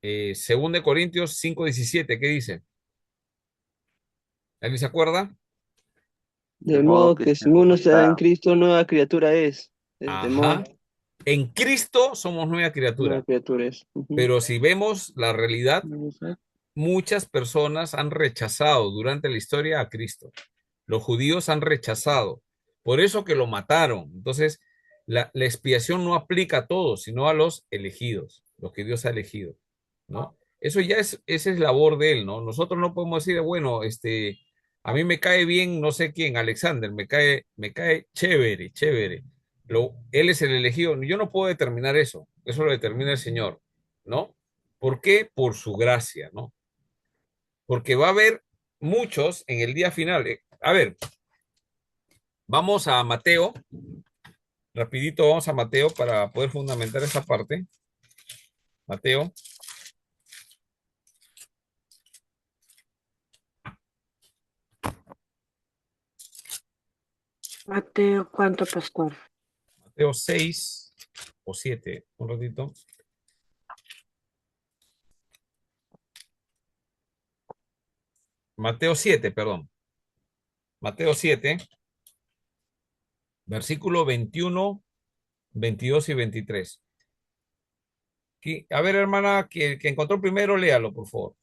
A: 2 Corintios 5:17, ¿qué dice? ¿Alguien se acuerda?
E: De modo que si uno está en Cristo, nueva criatura es. Es de modo,
A: Ajá. En Cristo somos nueva
E: nueva
A: criatura.
E: criatura es. Ujú.
A: Pero si vemos la realidad, muchas personas han rechazado durante la historia a Cristo. Los judíos han rechazado. Por eso que lo mataron. Entonces, la expiación no aplica a todos, sino a los elegidos, los que Dios ha elegido, ¿no? Eso ya esa es labor de él, ¿no? Nosotros no podemos decir, bueno, a mí me cae bien, no sé quién, Alexander, me cae chévere, chévere. Él es el elegido. Yo no puedo determinar eso. Eso lo determina el Señor, ¿no? ¿Por qué? Por su gracia, ¿no? Porque va a haber muchos en el día final. A ver, vamos a Mateo. Rapidito vamos a Mateo para poder fundamentar esa parte. Mateo.
G: Mateo, ¿cuánto, Pascual?
A: Mateo 6 o 7. Un ratito. Mateo 7, perdón. Mateo 7, versículo 21, 22 y 23. A ver, hermana, que encontró primero, léalo, por favor.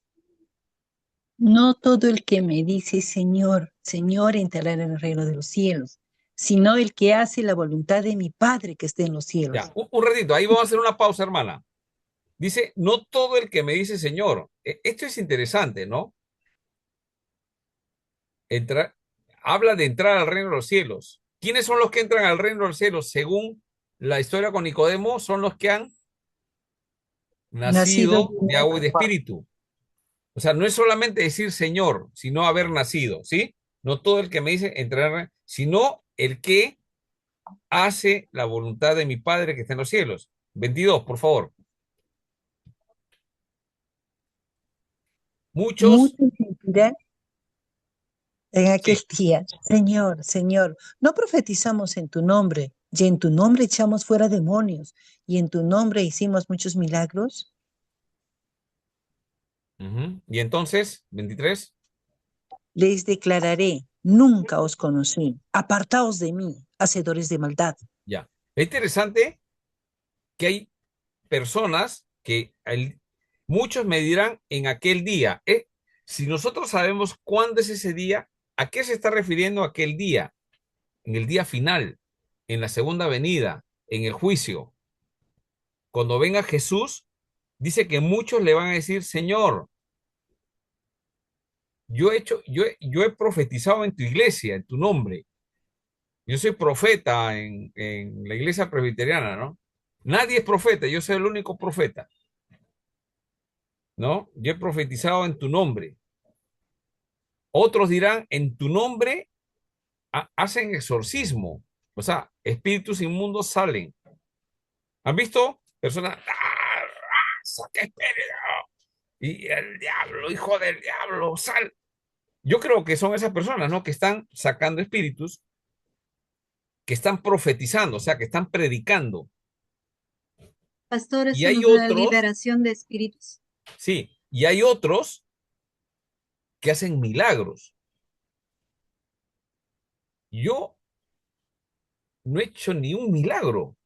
B: No todo el que me dice Señor, Señor entrará en el reino de los cielos, sino el que hace la voluntad de mi Padre que esté en los cielos.
A: Ya, un ratito, ahí vamos a hacer una pausa, hermana. Dice, no todo el que me dice Señor. Esto es interesante, ¿no? Habla de entrar al reino de los cielos. ¿Quiénes son los que entran al reino de los cielos? Según la historia con Nicodemo, son los que han nacido de agua y de espíritu. O sea, no es solamente decir Señor, sino haber nacido, ¿sí? No todo el que me dice entrar, sino el que hace la voluntad de mi Padre que está en los cielos. 22, por favor. Muchos
B: dirán en aquel día, Señor, Señor, no profetizamos en tu nombre, y en tu nombre echamos fuera demonios, y en tu nombre hicimos muchos milagros.
A: Y entonces, 23,
B: Les declararé, nunca os conocí, apartaos de mí, hacedores de maldad.
A: ya. Es interesante que hay personas que muchos me dirán en aquel día. Si nosotros sabemos cuándo es ese día, ¿a qué se está refiriendo aquel día? En el día final, en la segunda venida, en el juicio. Cuando venga Jesús, dice que muchos le van a decir, Señor, yo he profetizado en tu iglesia, en tu nombre. Yo soy profeta en la iglesia presbiteriana, ¿no? Nadie es profeta, yo soy el único profeta, ¿no? Yo he profetizado en tu nombre. Otros dirán, en tu nombre hacen exorcismo. O sea, espíritus inmundos salen. ¿Han visto? Personas, saca espíritu! Y el diablo, hijo del diablo, sal. Yo creo que son esas personas, ¿no? Que están sacando espíritus, que están profetizando, o sea, que están predicando.
F: Pastor,
A: Y
F: eso
A: hay
F: nos da
A: otros,
F: liberación de espíritus.
A: sí, y hay otros que hacen milagros. Yo no he hecho ni un milagro,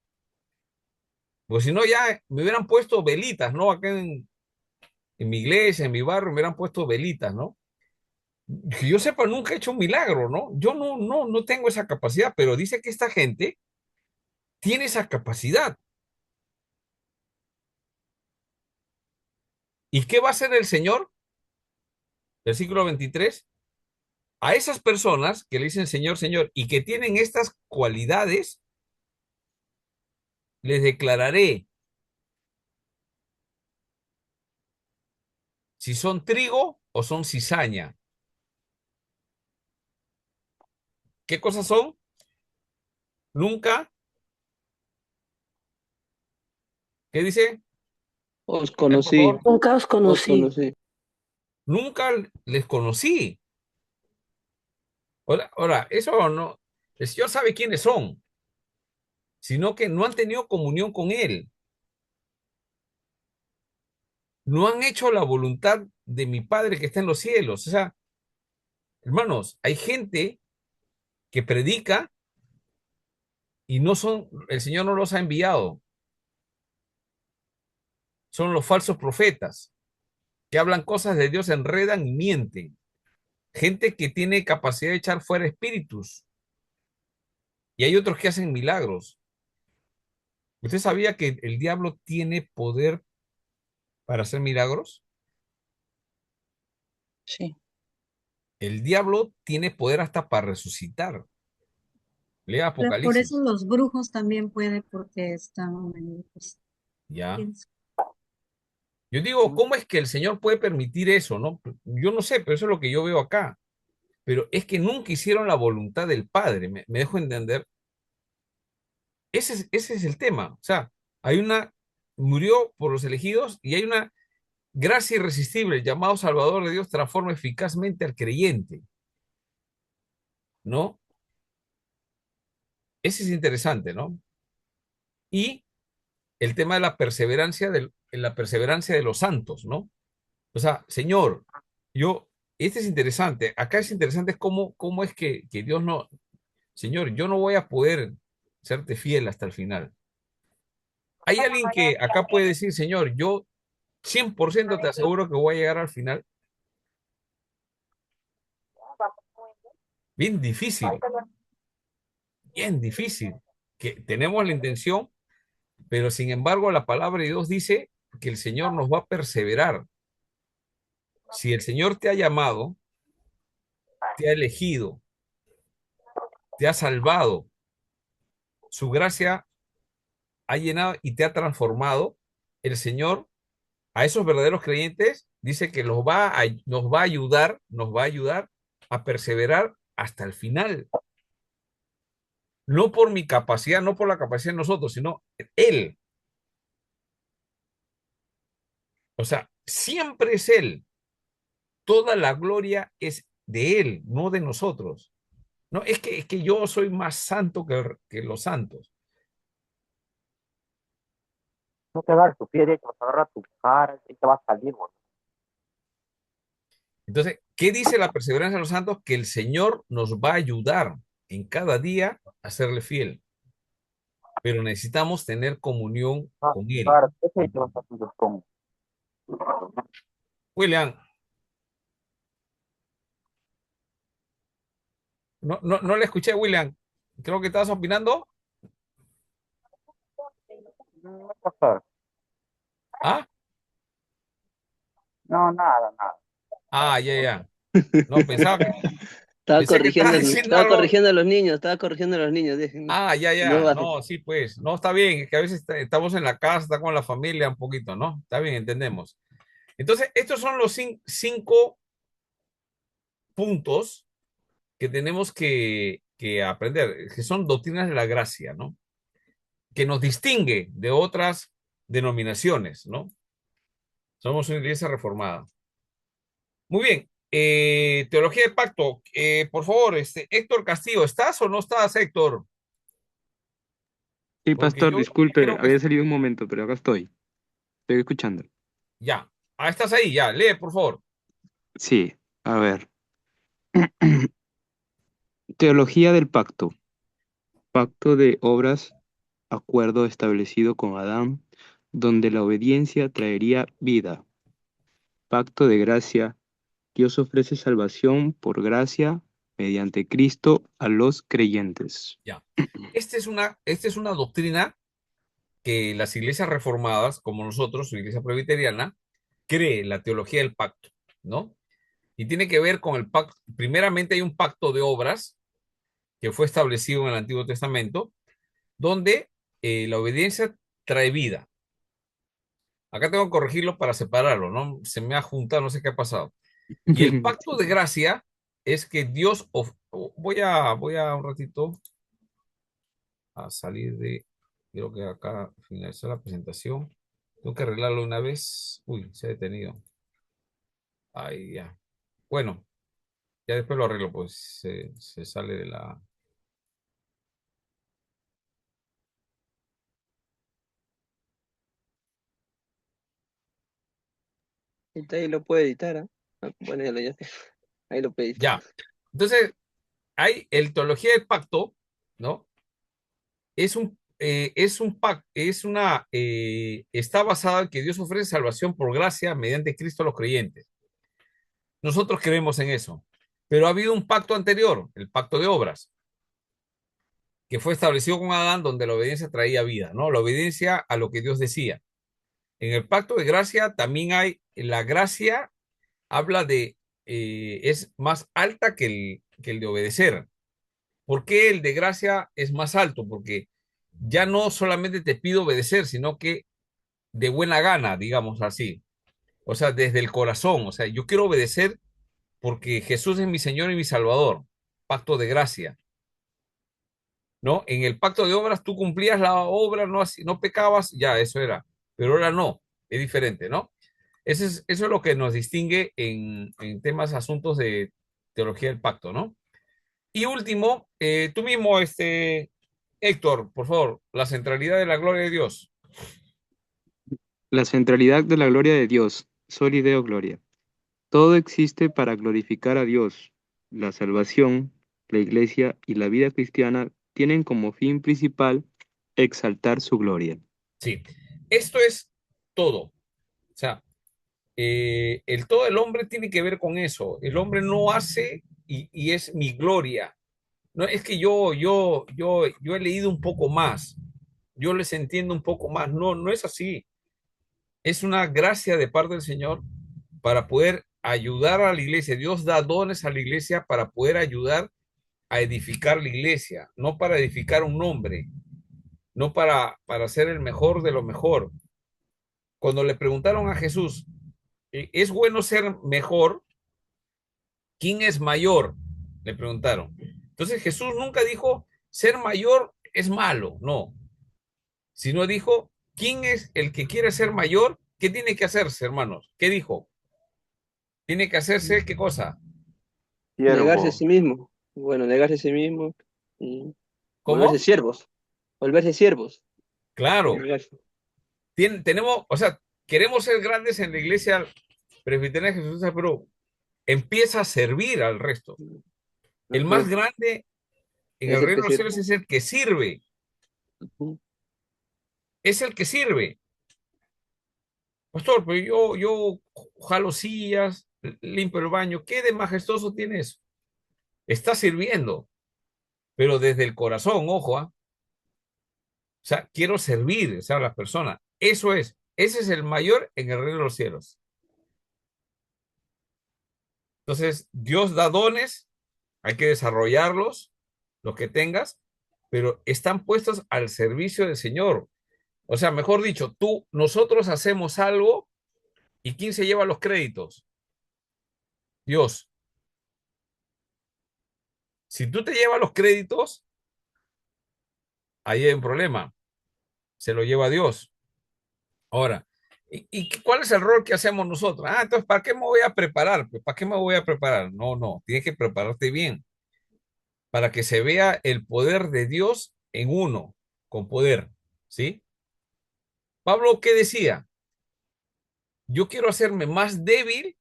A: pues si no ya me hubieran puesto velitas, ¿no? Acá en mi iglesia, en mi barrio, me hubieran puesto velitas, ¿no? Que yo sepa, nunca he hecho un milagro, ¿no? Yo no tengo esa capacidad, pero dice que esta gente tiene esa capacidad. ¿Y qué va a hacer el Señor? Versículo 23. A esas personas que le dicen Señor, Señor, y que tienen estas cualidades, les declararé si son trigo o son cizaña. ¿Qué cosas son? Nunca, ¿qué dice?
E: Os
A: A ver, por
E: conocí,
A: favor.
G: Nunca os
E: os
G: conocí.
E: conocí.
A: Nunca les conocí. Ahora, eso no, el Señor sabe quiénes son, sino que no han tenido comunión con Él. No han hecho la voluntad de mi Padre que está en los cielos. O sea, hermanos, hay gente que predica y no son, el Señor no los ha enviado. Son los falsos profetas que hablan cosas de Dios, enredan y mienten. Gente que tiene capacidad de echar fuera espíritus. Y hay otros que hacen milagros. ¿Usted sabía que el diablo tiene poder para hacer milagros?
B: Sí.
A: El diablo tiene poder hasta para resucitar. Lea
F: Pero por eso
A: Apocalipsis.
F: los brujos también pueden, porque están pues,
A: Ya.
F: pienso.
A: Yo digo, ¿cómo es que el Señor puede permitir eso, no? Yo no sé, pero eso es lo que yo veo acá. Pero es que nunca hicieron la voluntad del Padre. ¿Me dejo entender? Ese es el tema. O sea, murió por los elegidos y hay una gracia irresistible, el llamado Salvador de Dios transforma eficazmente al creyente, ¿no? Ese es interesante, ¿no? Y el tema de la perseverancia de los santos, ¿no? O sea, Señor, este es interesante. Acá es interesante cómo es que Dios no, Señor, yo no voy a poder serte fiel hasta el final. ¿Hay alguien que acá puede decir, Señor, yo 100% te aseguro que voy a llegar al final? Bien difícil, bien difícil. Que tenemos la intención, pero sin embargo la palabra de Dios dice que el Señor nos va a perseverar. Si el Señor te ha llamado, te ha elegido, te ha salvado, su gracia ha llenado y te ha transformado, el Señor a esos verdaderos creyentes dice que nos va a ayudar a perseverar hasta el final. No por mi capacidad, no por la capacidad de nosotros, sino Él. O sea, siempre es Él. Toda la gloria es de Él, no de nosotros. No, es que yo soy más santo que los santos.
L: No te hagas tu pie derecho, vas a agarrar tu cara y te va a salir, güey.
A: Entonces, ¿qué dice la perseverancia de los santos? Que el Señor nos va a ayudar en cada día a serle fiel, pero necesitamos tener comunión con Él.
L: Claro, ese es lo que yo pongo.
A: William, no le escuché, William. Creo que estabas opinando.
L: No, pastor.
A: ¿Ah?
L: No, nada, nada.
A: Ah, ya. No,
E: Estaba
A: pensé que estabas diciendo
E: estaba
A: algo.
E: corrigiendo a los niños, estaba corrigiendo a los niños, déjenme.
A: Ah,
E: No
A: ya.
E: bajen.
A: No, sí, pues. No, está bien. Es que a veces estamos en la casa, está con la familia un poquito, ¿no? Está bien, entendemos. Entonces, estos son los 5 puntos que tenemos que aprender, que son doctrinas de la gracia, ¿no? Que nos distingue de otras denominaciones, ¿no? Somos una iglesia reformada. Muy bien. Teología del pacto. Por favor, Héctor Castillo, ¿estás o no estás, Héctor?
Q: Sí,
A: Porque
Q: pastor,
A: yo
Q: disculpe,
A: creo que
Q: había salido un momento, pero acá estoy. Estoy escuchando.
A: ya. Ah, estás ahí, ya. Lee, por favor.
Q: Sí, a ver. Teología del pacto. Pacto de obras, acuerdo establecido con Adán, donde la obediencia traería vida. Pacto de gracia. Dios ofrece salvación por gracia mediante Cristo a los creyentes.
A: Ya. Esta es una doctrina que las iglesias reformadas, como nosotros, su iglesia presbiteriana, cree la teología del pacto, ¿no? Y tiene que ver con el pacto. Primeramente hay un pacto de obras que fue establecido en el Antiguo Testamento, donde la obediencia trae vida. Acá tengo que corregirlo para separarlo, ¿no? Se me ha juntado, no sé qué ha pasado. Y el pacto de gracia es que Dios... voy a un ratito a salir de... Creo que acá finalizó la presentación. Tengo que arreglarlo una vez. Uy, se ha detenido. Ahí ya. Bueno, ya después lo arreglo, pues se sale de la...
E: Ahí lo puede editar, ¿ah? Bueno, ya. Ahí lo puede editar.
A: Ya. Entonces, hay el teología del pacto, ¿no? Es un pacto, está basada en que Dios ofrece salvación por gracia mediante Cristo a los creyentes. Nosotros creemos en eso. Pero ha habido un pacto anterior, el pacto de obras, que fue establecido con Adán, donde la obediencia traía vida, ¿no? La obediencia a lo que Dios decía. En el pacto de gracia también hay, la gracia habla es más alta que el de obedecer. ¿Por qué el de gracia es más alto? Porque ya no solamente te pido obedecer, sino que de buena gana, digamos así. O sea, desde el corazón. O sea, yo quiero obedecer porque Jesús es mi Señor y mi Salvador. Pacto de gracia, ¿no? En el pacto de obras tú cumplías la obra, no pecabas, ya, eso era. Pero ahora no, es diferente, ¿no? Eso es lo que nos distingue en temas, asuntos de teología del pacto, ¿no? Y último, tú mismo, Héctor, por favor, la centralidad de la gloria de Dios.
Q: La centralidad de la gloria de Dios. Soli Deo Gloria. Todo existe para glorificar a Dios. La salvación, la iglesia y la vida cristiana tienen como fin principal exaltar su gloria.
A: Sí, esto es todo. O sea, todo el hombre tiene que ver con eso. El hombre no hace y es mi gloria. No, es que yo he leído un poco más. Yo les entiendo un poco más. No, no es así. Es una gracia de parte del Señor para poder ayudar a la iglesia. Dios da dones a la iglesia para poder ayudar a edificar la iglesia, no para edificar un nombre, no para ser el mejor de lo mejor. Cuando le preguntaron a Jesús, ¿es bueno ser mejor? ¿Quién es mayor? Le preguntaron. Entonces Jesús nunca dijo, ser mayor es malo, no, sino dijo, ¿quién es el que quiere ser mayor? ¿Qué tiene que hacerse, hermanos? ¿Qué dijo? Tiene que hacerse, ¿qué cosa?
E: Negarse a sí mismo. Bueno, negarse a sí mismo y volverse
A: ¿Cómo?
E: siervos. Volverse siervos.
A: Claro.
E: Negarse.
A: Tenemos, o sea, queremos ser grandes en la iglesia presbiteriana de Jesús del Perú. empieza a servir al resto. El
E: Ajá.
A: más grande en
E: Es
A: el
E: el
A: reino
E: que
A: de los
E: sirve.
A: cielos es el que sirve.
E: Ujú.
A: Es el que sirve. Pastor, pero yo jalo sillas, limpio el baño. ¿Qué de majestuoso tiene eso? Está sirviendo, pero desde el corazón, ojo, ¿ah? O sea, quiero servir, o sea, a las personas. Eso es. Ese es el mayor en el reino de los cielos. Entonces, Dios da dones, hay que desarrollarlos, los que tengas, pero están puestos al servicio del Señor. O sea, mejor dicho, nosotros hacemos algo y ¿quién se lleva los créditos? Dios. Si tú te llevas los créditos, ahí hay un problema. Se lo lleva Dios. Ahora, ¿y cuál es el rol que hacemos nosotros? Entonces, ¿para qué me voy a preparar? Pues, ¿para qué me voy a preparar? No, tienes que prepararte bien para que se vea el poder de Dios en uno, con poder, ¿sí? Pablo, ¿qué decía? Yo quiero hacerme más débil.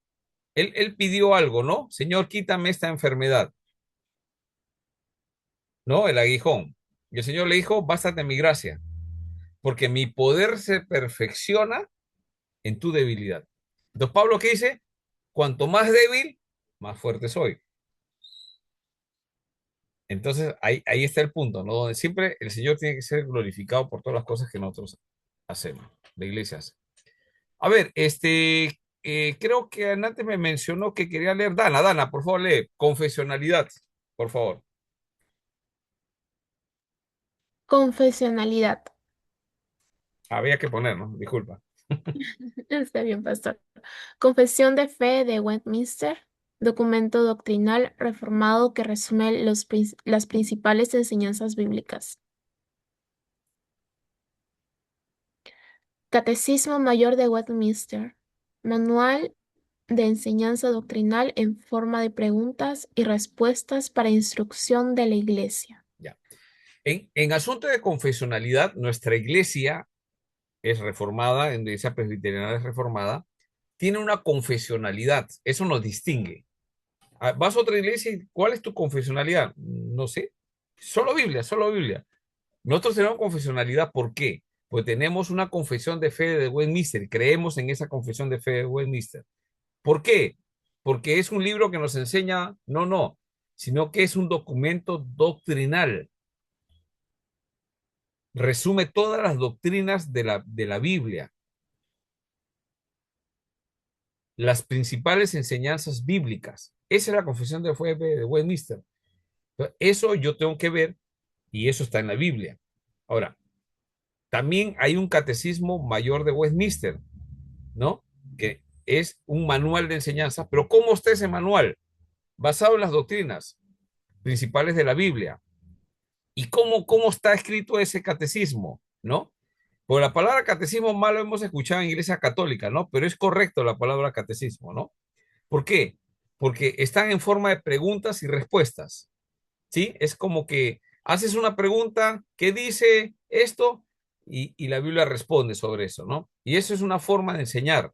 A: Él pidió algo, ¿no? Señor, quítame esta enfermedad, ¿no? El aguijón. Y el Señor le dijo, bástate en mi gracia, porque mi poder se perfecciona en tu debilidad. Entonces, Pablo, ¿qué dice? Cuanto más débil, más fuerte soy. Entonces, ahí está el punto, ¿no? Donde siempre el Señor tiene que ser glorificado por todas las cosas que nosotros hacemos, la iglesia hace. A ver, creo que antes me mencionó que quería leer. Dana, por favor, lee. Confesionalidad, por favor.
J: Confesionalidad.
A: Había que poner, ¿no? Disculpa.
J: Está bien, pastor. Confesión de Fe de Westminster, documento doctrinal reformado que resume las principales enseñanzas bíblicas. Catecismo Mayor de Westminster, manual de enseñanza doctrinal en forma de preguntas y respuestas para instrucción de la Iglesia.
A: Ya. En asunto de confesionalidad, nuestra iglesia es reformada, en esa presbiteriana es reformada, tiene una confesionalidad. Eso nos distingue. Vas a otra iglesia y ¿cuál es tu confesionalidad? No sé. Solo Biblia, solo Biblia. Nosotros tenemos confesionalidad, ¿por qué? Pues tenemos una confesión de fe de Westminster, creemos en esa confesión de fe de Westminster. ¿Por qué? Porque es un libro que nos enseña, no, sino que es un documento doctrinal. Resume todas las doctrinas de la Biblia, las principales enseñanzas bíblicas. Esa es la confesión de fe de Westminster. Eso yo tengo que ver y eso está en la Biblia. Ahora, también hay un catecismo mayor de Westminster, ¿no? Que es un manual de enseñanza, pero ¿cómo está ese manual? Basado en las doctrinas principales de la Biblia. ¿Y cómo está escrito ese catecismo? ¿No? Por la palabra catecismo más lo hemos escuchado en Iglesia Católica, ¿no? Pero es correcto la palabra catecismo, ¿no? ¿Por qué? Porque están en forma de preguntas y respuestas, ¿sí? Es como que haces una pregunta que dice esto y la Biblia responde sobre eso, ¿no? Y eso es una forma de enseñar,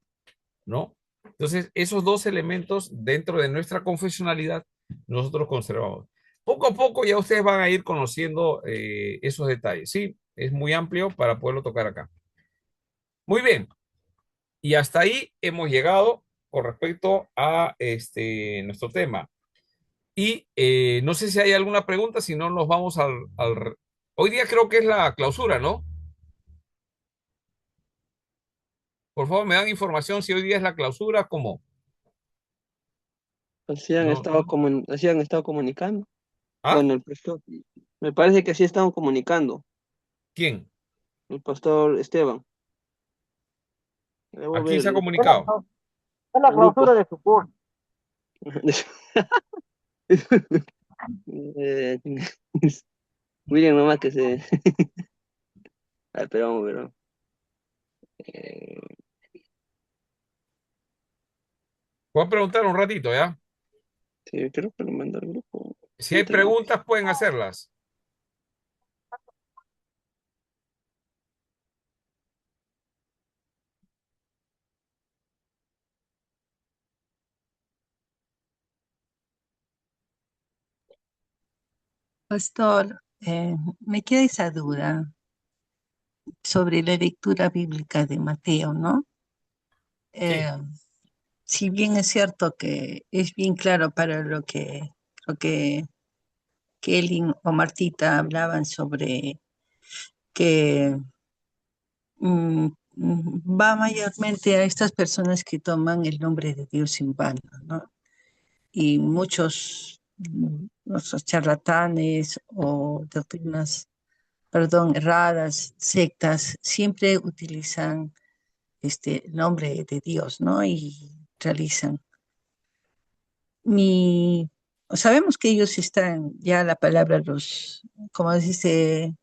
A: ¿no? Entonces, esos dos elementos dentro de nuestra confesionalidad nosotros conservamos. Poco a poco ya ustedes van a ir conociendo esos detalles, ¿sí? Es muy amplio para poderlo tocar acá. Muy bien, y hasta ahí hemos llegado con respecto a nuestro tema. Y no sé si hay alguna pregunta, si no nos vamos Hoy día creo que es la clausura, ¿no? Por favor, me dan información si hoy día es la clausura, ¿cómo? No.
E: Así han estado comunicando.
A: ¿Ah?
E: Bueno, el pastor, me parece que así están comunicando.
A: ¿Quién?
E: El pastor Esteban. Debo
A: ¿A quién
E: ver
A: se ha
E: el
A: comunicado?
L: Es la
E: grupo.
L: clausura de su curso.
E: Eh, Miren nomás que se... Ah, pero vamos, pero... eh,
A: Voy a preguntar un ratito, ¿ya?
E: sí, creo que lo mandó al grupo.
A: Si hay preguntas, pueden hacerlas.
B: Pastor, me queda esa duda sobre la lectura bíblica de Mateo, ¿no?
A: Sí,
B: Eh, si bien es cierto que es bien claro para lo que Kelly o Martita hablaban sobre que va mayormente a estas personas que toman el nombre de Dios en vano, ¿no? Y muchos, nuestros charlatanes o doctrinas, perdón, erradas, sectas, siempre utilizan este nombre de Dios, ¿no? Y realizan. Mi, sabemos que ellos están, ya la palabra los, como dice,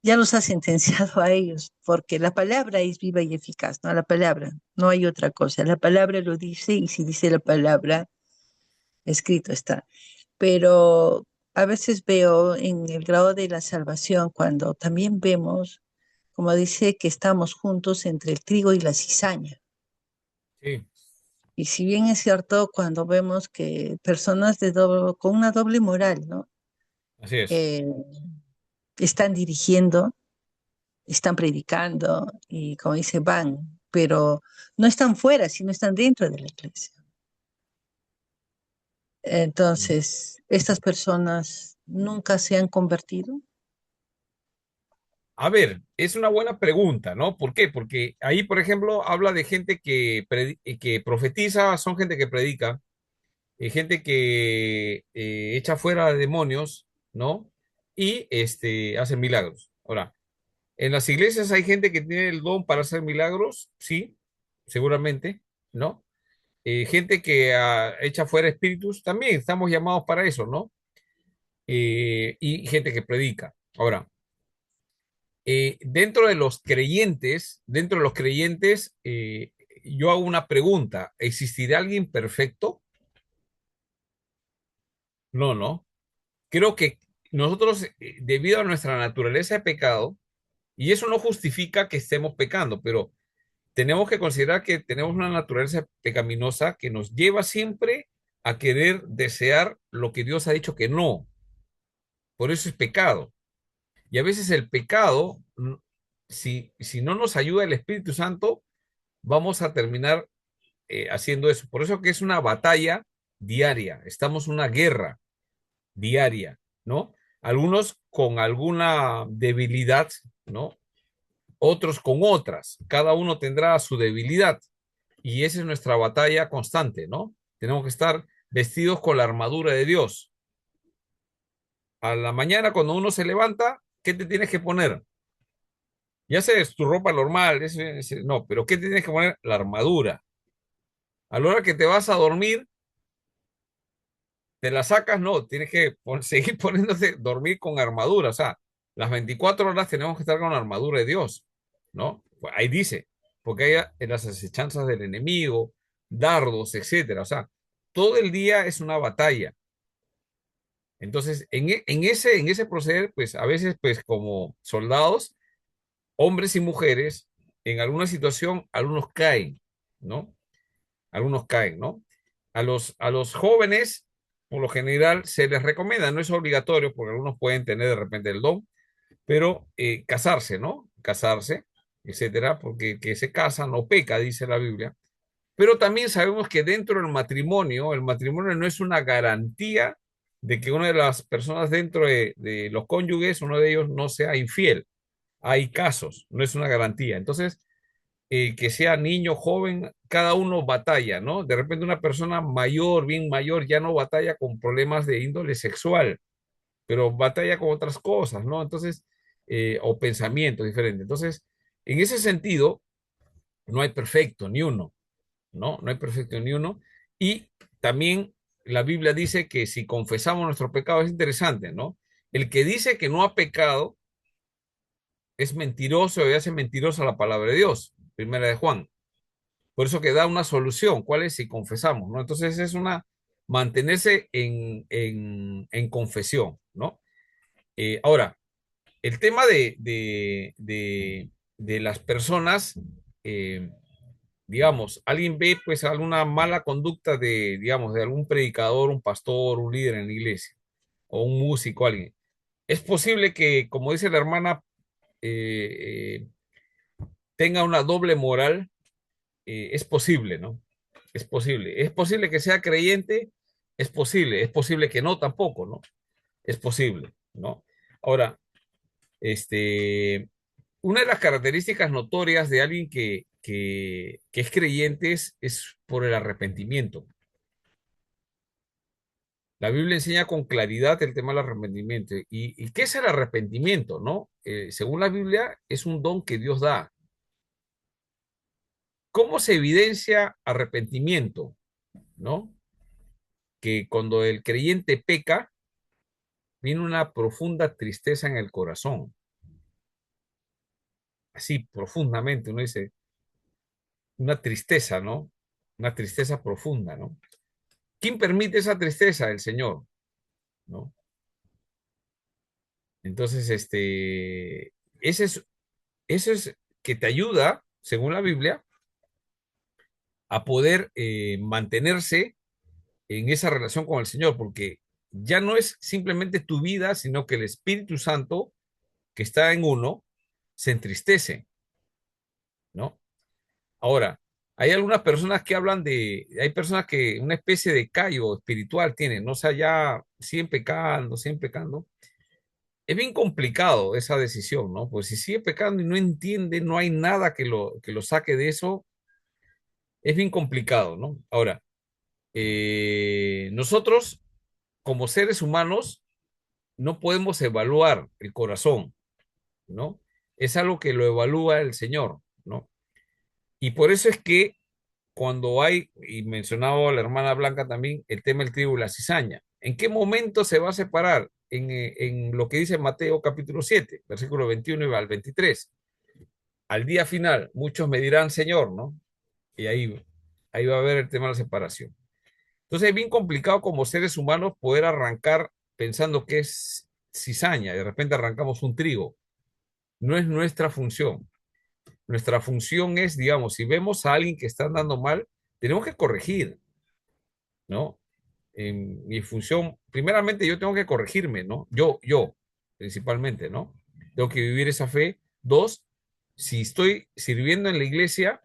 B: ya los ha sentenciado a ellos, porque la palabra es viva y eficaz, ¿no? La palabra, no hay otra cosa. La palabra lo dice y si dice la palabra, escrito está. Pero a veces veo en el grado de la salvación, cuando también vemos, como dice, que estamos juntos entre el trigo y la cizaña.
A: sí,
B: Y si bien es cierto, cuando vemos que personas con una doble moral, ¿no?
A: así es.
B: Eh, están dirigiendo, están predicando y como dice, van, pero no están fuera, sino están dentro de la iglesia. Entonces, estas personas nunca se han convertido.
A: A ver, es una buena pregunta, ¿no? ¿Por qué? Porque ahí, por ejemplo, habla de gente que profetiza, son gente que predica, gente que echa fuera demonios, ¿no? Y hace milagros. Ahora, en las iglesias hay gente que tiene el don para hacer milagros, sí, seguramente, ¿no? Gente que echa fuera espíritus, también estamos llamados para eso, ¿no? Y gente que predica. Ahora, dentro de los creyentes, yo hago una pregunta. ¿Existirá alguien perfecto? No, no. Creo que nosotros, debido a nuestra naturaleza de pecado, y eso no justifica que estemos pecando, pero tenemos que considerar que tenemos una naturaleza pecaminosa que nos lleva siempre a querer desear lo que Dios ha dicho que no. Por eso es pecado. Y a veces el pecado, si no nos ayuda el Espíritu Santo, vamos a terminar haciendo eso. Por eso que es una batalla diaria. Estamos en una guerra diaria, ¿no? Algunos con alguna debilidad, ¿no? Otros con otras. Cada uno tendrá su debilidad. Y esa es nuestra batalla constante, ¿no? Tenemos que estar vestidos con la armadura de Dios. A la mañana, cuando uno se levanta, ¿qué te tienes que poner? Ya sea es tu ropa normal, no, pero ¿qué te tienes que poner? La armadura. A la hora que te vas a dormir, te la sacas, no, tienes que seguir poniéndote, dormir con armadura. O sea, las 24 horas tenemos que estar con la armadura de Dios, ¿no? Pues ahí dice, porque hay en las acechanzas del enemigo, dardos, etcétera. O sea, todo el día es una batalla. Entonces, en ese proceder, pues a veces, pues como soldados, hombres y mujeres, en alguna situación, algunos caen, ¿no? Algunos caen, ¿no? A los jóvenes, por lo general, se les recomienda, no es obligatorio, porque algunos pueden tener de repente el don, pero casarse, ¿no? Casarse, etcétera, porque el que se casa no peca, dice la Biblia. Pero también sabemos que dentro del matrimonio, el matrimonio no es una garantía de que una de las personas dentro de los cónyuges, uno de ellos no sea infiel. Hay casos, no es una garantía. Entonces, que sea niño, joven, cada uno batalla, ¿no? De repente una persona mayor, bien mayor, ya no batalla con problemas de índole sexual, pero batalla con otras cosas, ¿no? Entonces, o pensamientos diferentes. Entonces, en ese sentido, no hay perfecto, ni uno, ¿no? No hay perfecto ni uno. Y también la Biblia dice que si confesamos nuestro pecado, es interesante, ¿no? El que dice que no ha pecado es mentiroso y hace mentirosa la palabra de Dios, primera de Juan. Por eso que da una solución. ¿Cuál es? Si confesamos, ¿no? Entonces es mantenerse en confesión, ¿no? Ahora, el tema de las personas, eh, digamos, alguien ve pues alguna mala conducta digamos, de algún predicador, un pastor, un líder en la iglesia, o un músico, alguien. Es posible que, como dice la hermana, eh, tenga una doble moral. Es posible, ¿no? Es posible. Es posible que sea creyente, es posible que no tampoco, ¿no? Es posible, ¿no? Ahora, este, una de las características notorias de alguien que es creyente es por el arrepentimiento. La Biblia enseña con claridad el tema del arrepentimiento. ¿Y qué es el arrepentimiento, no? Según la Biblia, es un don que Dios da. ¿Cómo se evidencia arrepentimiento, no? Que cuando el creyente peca, viene una profunda tristeza en el corazón. Así, profundamente, uno dice, una tristeza, ¿no? Una tristeza profunda, ¿no? ¿Quién permite esa tristeza? El Señor, ¿no? Entonces, eso es que te ayuda, según la Biblia, a poder mantenerse en esa relación con el Señor, porque ya no es simplemente tu vida, sino que el Espíritu Santo que está en uno se entristece, ¿no? Ahora, hay algunas personas que hablan hay personas que una especie de callo espiritual tienen, ¿no? O sea, ya siguen pecando, siguen pecando. Es bien complicado esa decisión, ¿no? Pues si sigue pecando y no entiende, no hay nada que lo saque de eso, es bien complicado, ¿no? Ahora, nosotros como seres humanos no podemos evaluar el corazón, ¿no? Es algo que lo evalúa el Señor, ¿no? Y por eso es que cuando hay, y mencionaba la hermana Blanca también, el tema del trigo y la cizaña, ¿en qué momento se va a separar? En lo que dice Mateo capítulo 7, versículo 21 y al 23. Al día final, muchos me dirán, Señor, ¿no? Y ahí va a haber el tema de la separación. Entonces es bien complicado como seres humanos poder arrancar pensando que es cizaña, de repente arrancamos un trigo. No es nuestra función. Nuestra función es, digamos, si vemos a alguien que está andando mal, tenemos que corregir, ¿no? En mi función, primeramente yo tengo que corregirme, ¿no? Yo, principalmente, ¿no? Tengo que vivir esa fe. Dos, si estoy sirviendo en la iglesia,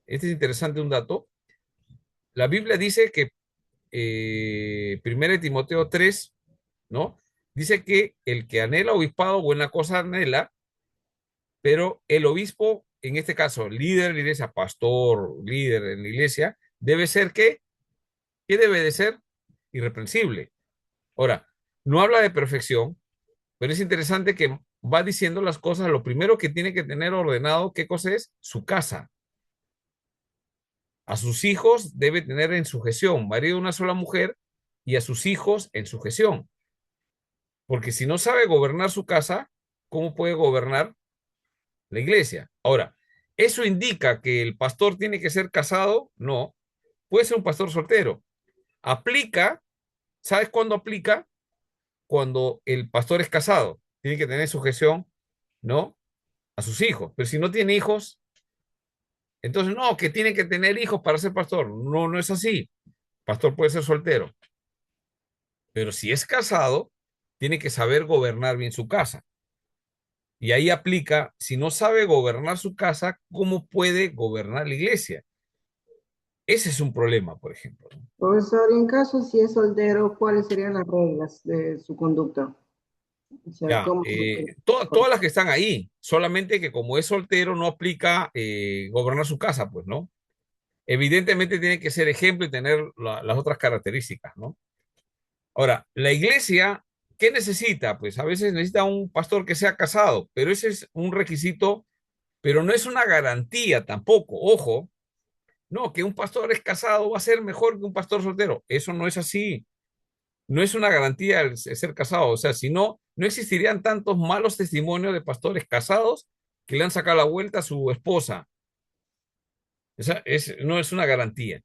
A: este es interesante un dato, la Biblia dice que 1 Timoteo 3, ¿no? Dice que el que anhela obispado, buena cosa anhela, pero el obispo, en este caso, líder de la iglesia, pastor, líder en la iglesia, debe ser ¿qué? ¿Qué debe de ser? Irreprensible. Ahora, no habla de perfección, pero es interesante que va diciendo las cosas. Lo primero que tiene que tener ordenado, ¿qué cosa es? Su casa. A sus hijos debe tener en sujeción, marido de una sola mujer, y a sus hijos en sujeción. Porque si no sabe gobernar su casa, ¿cómo puede gobernar la iglesia? Ahora, ¿eso indica que el pastor tiene que ser casado? No, puede ser un pastor soltero. Aplica, ¿sabes cuándo aplica? Cuando el pastor es casado. Tiene que tener sujeción, ¿no? A sus hijos. Pero si no tiene hijos, entonces no, que tiene que tener hijos para ser pastor. No, no es así. Pastor puede ser soltero. Pero si es casado, tiene que saber gobernar bien su casa. Y ahí aplica, si no sabe gobernar su casa, ¿cómo puede gobernar la iglesia? Ese es un problema, por ejemplo, ¿no?
K: Profesor, en caso si es soltero, ¿cuáles serían las reglas de su conducta? O sea,
A: Ya,
K: ¿cómo?
A: todas las que están ahí, solamente que como es soltero no aplica gobernar su casa, pues, ¿no? Evidentemente tiene que ser ejemplo y tener las otras características, ¿no? Ahora, la iglesia, ¿qué necesita? Pues a veces necesita un pastor que sea casado, pero ese es un requisito, pero no es una garantía tampoco. Ojo, no, que un pastor es casado va a ser mejor que un pastor soltero. Eso no es así. No es una garantía el ser casado. O sea, si no, no existirían tantos malos testimonios de pastores casados que le han sacado la vuelta a su esposa. Esa no es una garantía.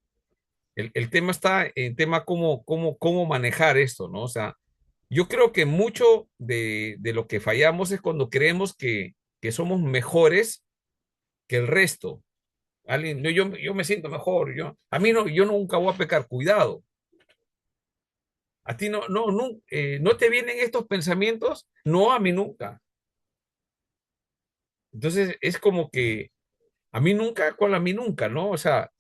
A: El tema está en tema cómo manejar esto, ¿no? O sea, yo creo que mucho de lo que fallamos es cuando creemos que somos mejores que el resto. Alguien, no, yo me siento mejor, a mí no, yo nunca voy a pecar, cuidado. ¿A ti no te vienen estos pensamientos? No, a mí nunca. Entonces es como que a mí nunca, ¿cuál a mí nunca, no? O sea,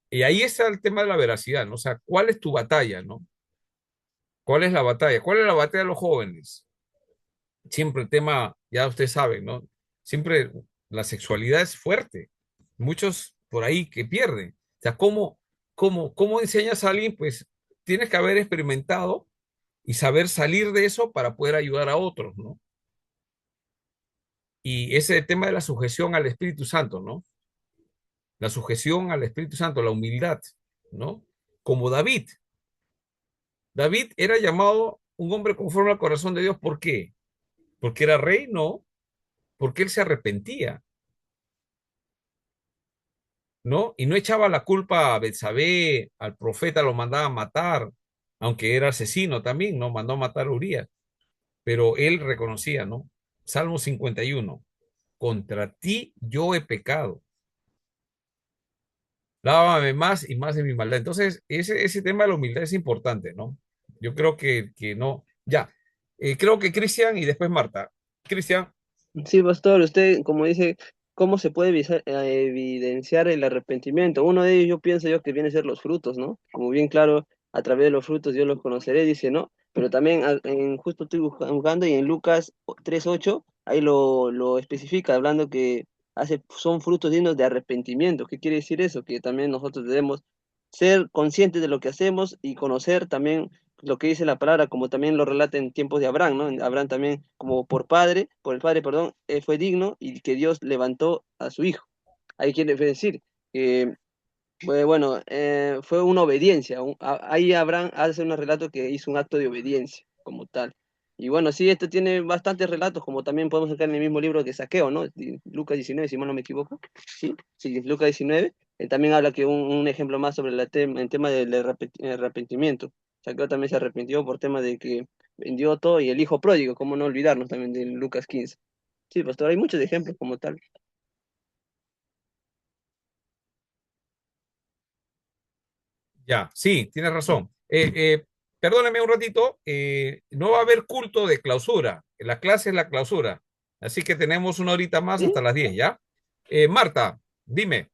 A: y ahí está el tema de la veracidad, ¿no? O sea, ¿cuál es tu batalla, no? ¿Cuál es la batalla? ¿Cuál es la batalla de los jóvenes? Siempre el tema, ya ustedes saben, ¿no? Siempre la sexualidad es fuerte. Muchos por ahí que pierden. O sea, ¿cómo enseñas a alguien? Pues tienes que haber experimentado y saber salir de eso para poder ayudar a otros, ¿no? Y ese tema de la sujeción al Espíritu Santo, ¿no? La sujeción al Espíritu Santo, la humildad, ¿no? Como David. David era llamado un hombre conforme al corazón de Dios. ¿Por qué? ¿Porque era rey? No, porque él se arrepentía, ¿no? Y no echaba la culpa a Betsabé, al profeta lo mandaba a matar, aunque era asesino también, ¿no? Mandó a matar a Urías, pero él reconocía, ¿no? Salmo 51, contra ti yo he pecado, lávame más y más de mi maldad. Entonces, ese tema de la humildad es importante, ¿no? Yo creo que no. Ya, creo que Cristian y después Marta. Cristian,
E: Sí, pastor, usted, como dice, ¿cómo se puede evidenciar el arrepentimiento? Uno de ellos, yo pienso yo que viene a ser los frutos, ¿no? Como bien claro, a través de los frutos yo los conoceré, dice, ¿no? Pero también, justo estoy buscando y en Lucas 3:8, ahí lo especifica, hablando que son frutos dignos de arrepentimiento. ¿Qué quiere decir eso? Que también nosotros debemos ser conscientes de lo que hacemos y conocer también lo que dice la palabra, como también lo relata en tiempos de Abraham, ¿no? Abraham también, como por el padre, perdón, fue digno y que Dios levantó a su hijo. Ahí quiere decir que, bueno, fue una obediencia. Ahí Abraham hace un relato que hizo un acto de obediencia como tal. Y bueno, sí, esto tiene bastantes relatos, como también podemos sacar en el mismo libro de Saqueo, ¿no? Lucas 19, si mal no me equivoco. Sí, sí, Lucas 19. También habla que un ejemplo más sobre el tema del arrepentimiento. Saqueo también se arrepintió por tema de que vendió todo y el hijo pródigo, cómo no olvidarnos también de Lucas 15. Sí, pastor, hay muchos ejemplos como tal.
A: ya, sí, tienes razón. Perdóneme un ratito, no va a haber culto de clausura. La clase es la clausura. Así que tenemos una horita más
E: ¿Sí?
A: hasta las 10, ¿ya? Marta, dime.